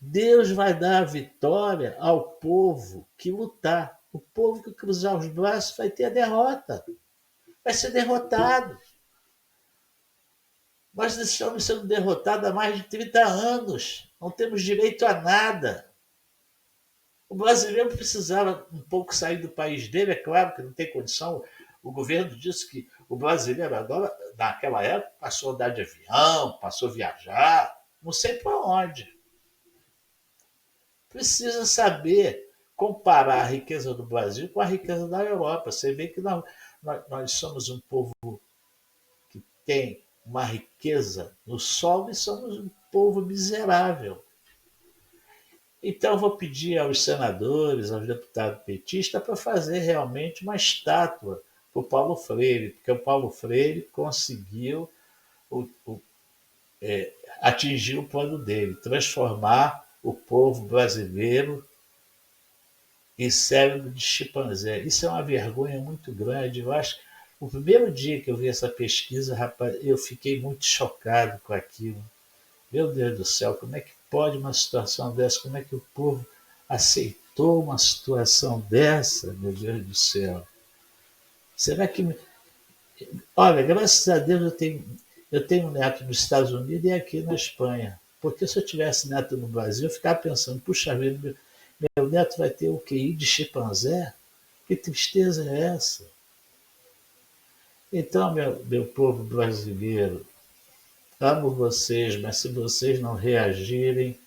Deus vai dar a vitória ao povo que lutar. O povo que cruzar os braços vai ter a derrota. Vai ser derrotado. Nós estamos sendo derrotados há mais de 30 anos. Não temos direito a nada. O brasileiro precisava um pouco sair do país dele, é claro que não tem condição. O governo disse que o brasileiro agora, naquela época, passou a andar de avião, passou a viajar, não sei para onde. Precisa saber comparar a riqueza do Brasil com a riqueza da Europa. Você vê que nós somos um povo que tem uma riqueza no solo e somos um povo miserável. Então, eu vou pedir aos senadores, aos deputados petistas, para fazer realmente uma estátua para o Paulo Freire, porque o Paulo Freire conseguiu atingir o plano dele, transformar o povo brasileiro em cérebro de chimpanzé. Isso é uma vergonha muito grande. Eu acho que o primeiro dia que eu vi essa pesquisa, rapaz, eu fiquei muito chocado com aquilo. Meu Deus do céu, como é que pode uma situação dessa? Como é que o povo aceitou uma situação dessa? Meu Deus do céu. Será que... Olha, graças a Deus eu tenho um neto nos Estados Unidos e aqui na Espanha. Porque se eu tivesse neto no Brasil, eu ficava pensando, puxa vida, meu neto vai ter o QI de chimpanzé? Que tristeza é essa? Então, meu povo brasileiro, amo vocês, mas se vocês não reagirem,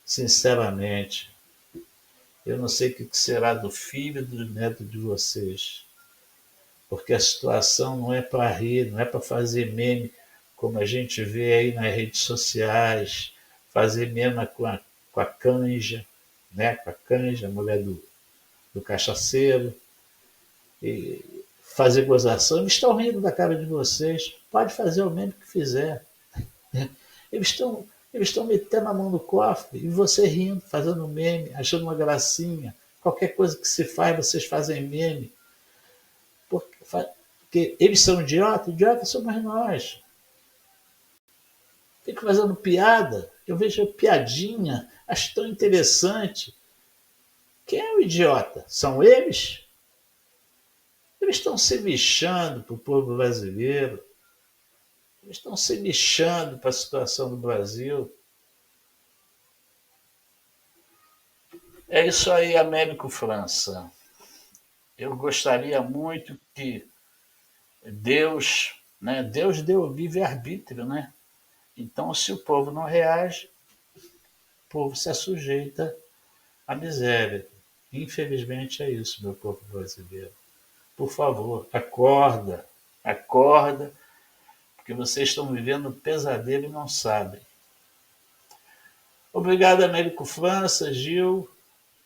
sinceramente, eu não sei o que será do filho e do neto de vocês. porque a situação não é para rir, não é para fazer meme, como a gente vê aí nas redes sociais, fazer meme com a canja, né? Com a canja, a mulher do cachaceiro, e fazer gozação. Eles estão rindo da cara de vocês, pode fazer o meme que fizer. Eles estão metendo a mão no cofre e você rindo, fazendo meme, achando uma gracinha. Qualquer coisa que se faz, vocês fazem meme. Porque eles são idiotas somos nós. Fico fazendo piada, eu vejo piadinha, acho tão interessante. Quem é o idiota? São eles? Eles estão se lixando para o povo brasileiro. Eles estão se lixando para a situação do Brasil. É isso aí, Américo França. Eu gostaria muito que Deus, né? Deus deu o livre-arbítrio, né? Então, se o povo não reage, o povo se sujeita à miséria. Infelizmente é isso, meu povo brasileiro. Por favor, acorda, acorda, porque vocês estão vivendo um pesadelo e não sabem. Obrigado, Américo França, Gil,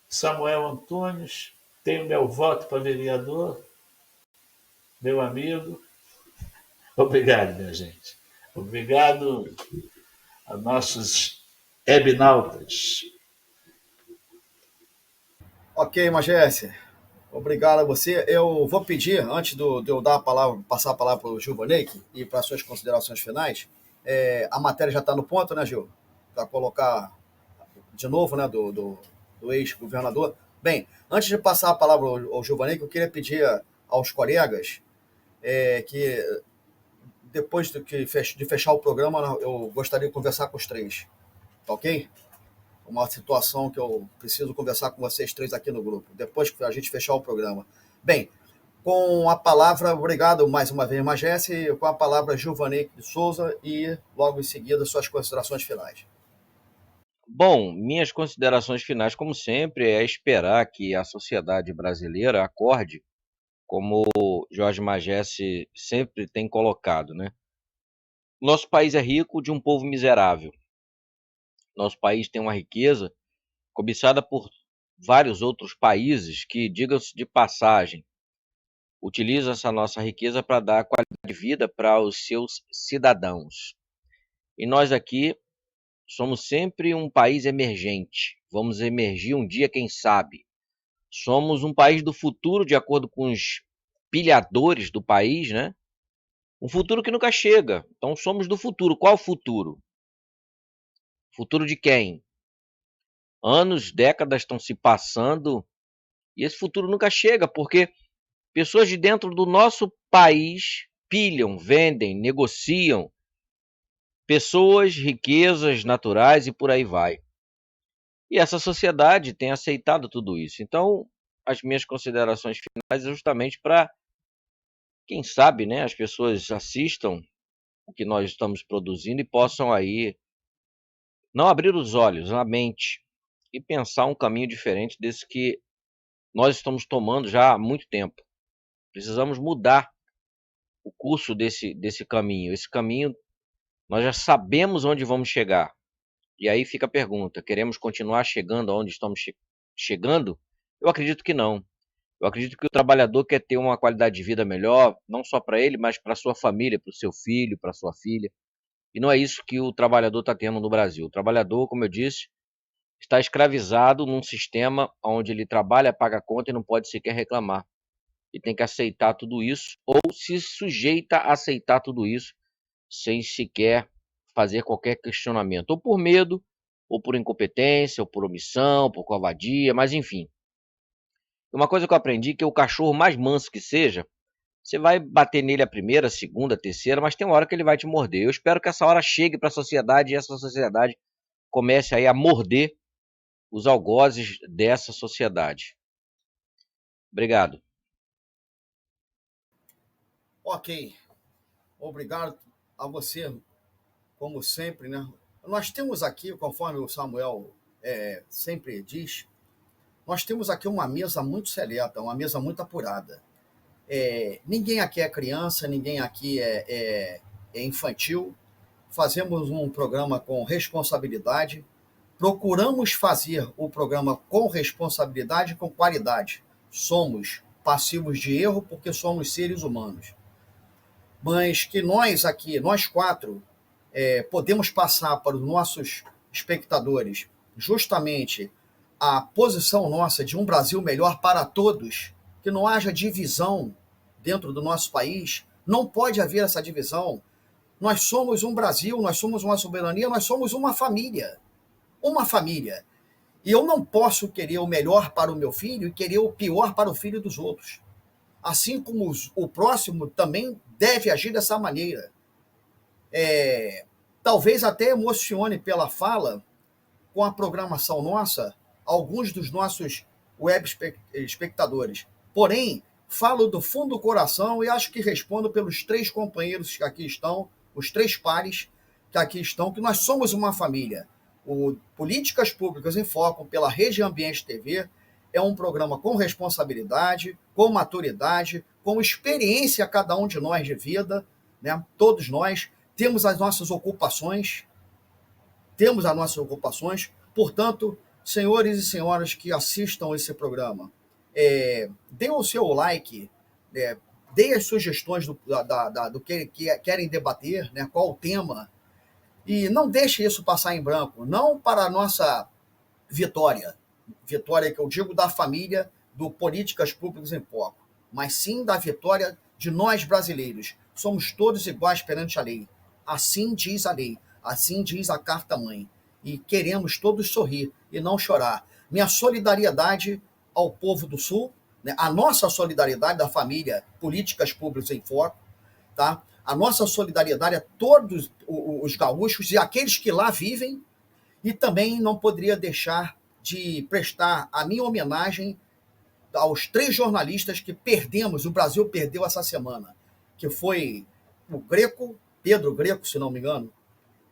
Samuel Antunes. Tenho meu voto para vereador, meu amigo. Obrigado, minha gente. Obrigado a nossos webnautas. Ok, Magésia. Obrigado a você. Eu vou pedir, antes de eu dar a palavra, passar a palavra para o Gil Vaneck e para as suas considerações finais, a matéria já está no ponto, né, Gil? Para colocar de novo, né, do ex-governador. Bem, antes de passar a palavra ao Gil Vaneck, eu queria pedir aos colegas que, depois de fechar o programa, eu gostaria de conversar com os três. Tá ok? Uma situação que eu preciso conversar com vocês três aqui no grupo, depois que a gente fechar o programa. Bem, com a palavra, obrigado mais uma vez, Magésia, com a palavra Gil Vaneck de Souza e, logo em seguida, suas considerações finais. Bom, minhas considerações finais, como sempre, é esperar que a sociedade brasileira acorde, como o Jorge Magesse sempre tem colocado, né? Nosso país é rico de um povo miserável. Nosso país tem uma riqueza cobiçada por vários outros países que, diga-se de passagem, utilizam essa nossa riqueza para dar qualidade de vida para os seus cidadãos. E nós aqui somos sempre um país emergente. Vamos emergir um dia, quem sabe. Somos um país do futuro, de acordo com os pilhadores do país, né? Um futuro que nunca chega. Então somos do futuro. Qual futuro? Futuro de quem? Anos, décadas estão se passando e esse futuro nunca chega, porque pessoas de dentro do nosso país pilham, vendem, negociam pessoas, riquezas naturais e por aí vai. E essa sociedade tem aceitado tudo isso. Então, as minhas considerações finais é justamente para, quem sabe, né, as pessoas assistam o que nós estamos produzindo e possam aí não abrir os olhos, a mente e pensar um caminho diferente desse que nós estamos tomando já há muito tempo. Precisamos mudar o curso desse caminho. Esse caminho, nós já sabemos onde vamos chegar. E aí fica a pergunta: queremos continuar chegando aonde estamos chegando? Eu acredito que não. Eu acredito que o trabalhador quer ter uma qualidade de vida melhor, não só para ele, mas para sua família, para o seu filho, para sua filha. E não é isso que o trabalhador está tendo no Brasil. O trabalhador, como eu disse, está escravizado num sistema onde ele trabalha, paga a conta e não pode sequer reclamar. E tem que aceitar tudo isso, ou se sujeita a aceitar tudo isso, sem sequer fazer qualquer questionamento, ou por medo, ou por incompetência, ou por omissão, por covardia, mas enfim. Uma coisa que eu aprendi é que o cachorro mais manso que seja, você vai bater nele a primeira, a segunda, a terceira, mas tem uma hora que ele vai te morder. Eu espero que essa hora chegue para a sociedade e essa sociedade comece aí a morder os algozes dessa sociedade. Obrigado. Ok. Obrigado a você, como sempre, né? Nós temos aqui, conforme o Samuel sempre diz, nós temos aqui uma mesa muito seleta, uma mesa muito apurada. Ninguém aqui é criança, ninguém aqui é infantil. Fazemos um programa com responsabilidade, procuramos fazer o programa com responsabilidade e com qualidade. Somos passivos de erro porque somos seres humanos. Mas que nós aqui, nós quatro, podemos passar para os nossos espectadores justamente a posição nossa de um Brasil melhor para todos, que não haja divisão dentro do nosso país, não pode haver essa divisão. Nós somos um Brasil, nós somos uma soberania, nós somos uma família. Uma família. E eu não posso querer o melhor para o meu filho e querer o pior para o filho dos outros. Assim como o próximo também deve agir dessa maneira. Talvez até emocione pela fala, com a programação nossa, alguns dos nossos web espectadores. Porém, falo do fundo do coração e acho que respondo pelos 3 companheiros que aqui estão, os 3 pares que aqui estão, que nós somos uma família. O Políticas Públicas em Foco, pela Rede Ambiente TV, é um programa com responsabilidade, com maturidade, com experiência cada um de nós de vida, né? Todos nós temos as nossas ocupações, portanto, senhores e senhoras que assistam esse programa, deem o seu like, deem as sugestões do que querem debater, né? Qual o tema, e não deixe isso passar em branco, não para a nossa vitória que eu digo da família do Políticas Públicas em Foco, mas sim da vitória de nós brasileiros. Somos todos iguais perante a lei. Assim diz a lei, assim diz a Carta-Mãe. E queremos todos sorrir e não chorar. Minha solidariedade ao povo do Sul, né? A nossa solidariedade da família Políticas Públicas em Foco, tá? A nossa solidariedade a todos os gaúchos e aqueles que lá vivem, e também não poderia deixar de prestar a minha homenagem aos 3 jornalistas que perdemos, o Brasil perdeu essa semana, que foi o Pedro Greco, se não me engano,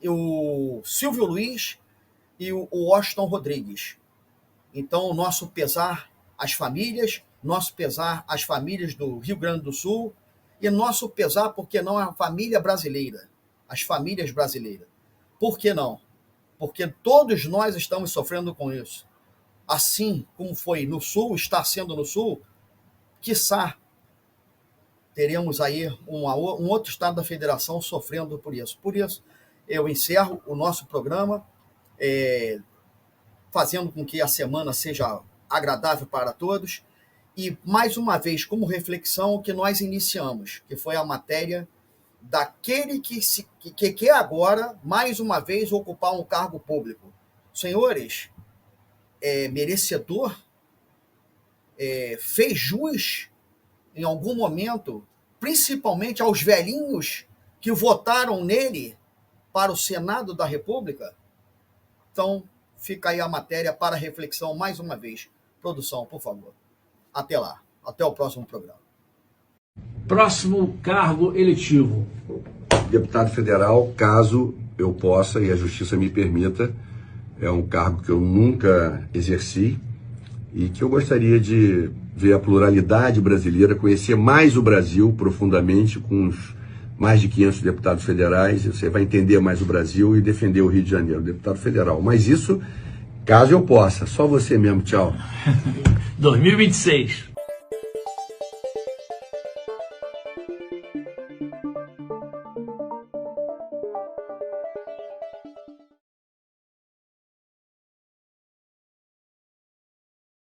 e o Silvio Luiz e o Washington Rodrigues. Então, nosso pesar às famílias, nosso pesar às famílias do Rio Grande do Sul, e nosso pesar, por que não, a família brasileira, as famílias brasileiras. Por que não? Porque todos nós estamos sofrendo com isso. Assim como foi no Sul, está sendo no Sul, quiçá teremos aí um outro estado da federação sofrendo por isso. Por isso, eu encerro o nosso programa, fazendo com que a semana seja agradável para todos. E, mais uma vez, como reflexão, o que nós iniciamos, que foi a matéria daquele que quer agora, mais uma vez, ocupar um cargo público. Senhores, merecedor, fez jus em algum momento, principalmente aos velhinhos que votaram nele para o Senado da República? Então, fica aí a matéria para reflexão mais uma vez. Produção, por favor. Até lá. Até o próximo programa. Próximo cargo eletivo. Deputado federal, caso eu possa e a justiça me permita, é um cargo que eu nunca exerci e que eu gostaria de ver a pluralidade brasileira, conhecer mais o Brasil profundamente, com os mais de 500 deputados federais. Você vai entender mais o Brasil e defender o Rio de Janeiro, deputado federal. Mas isso, caso eu possa, só você mesmo. Tchau. 2026.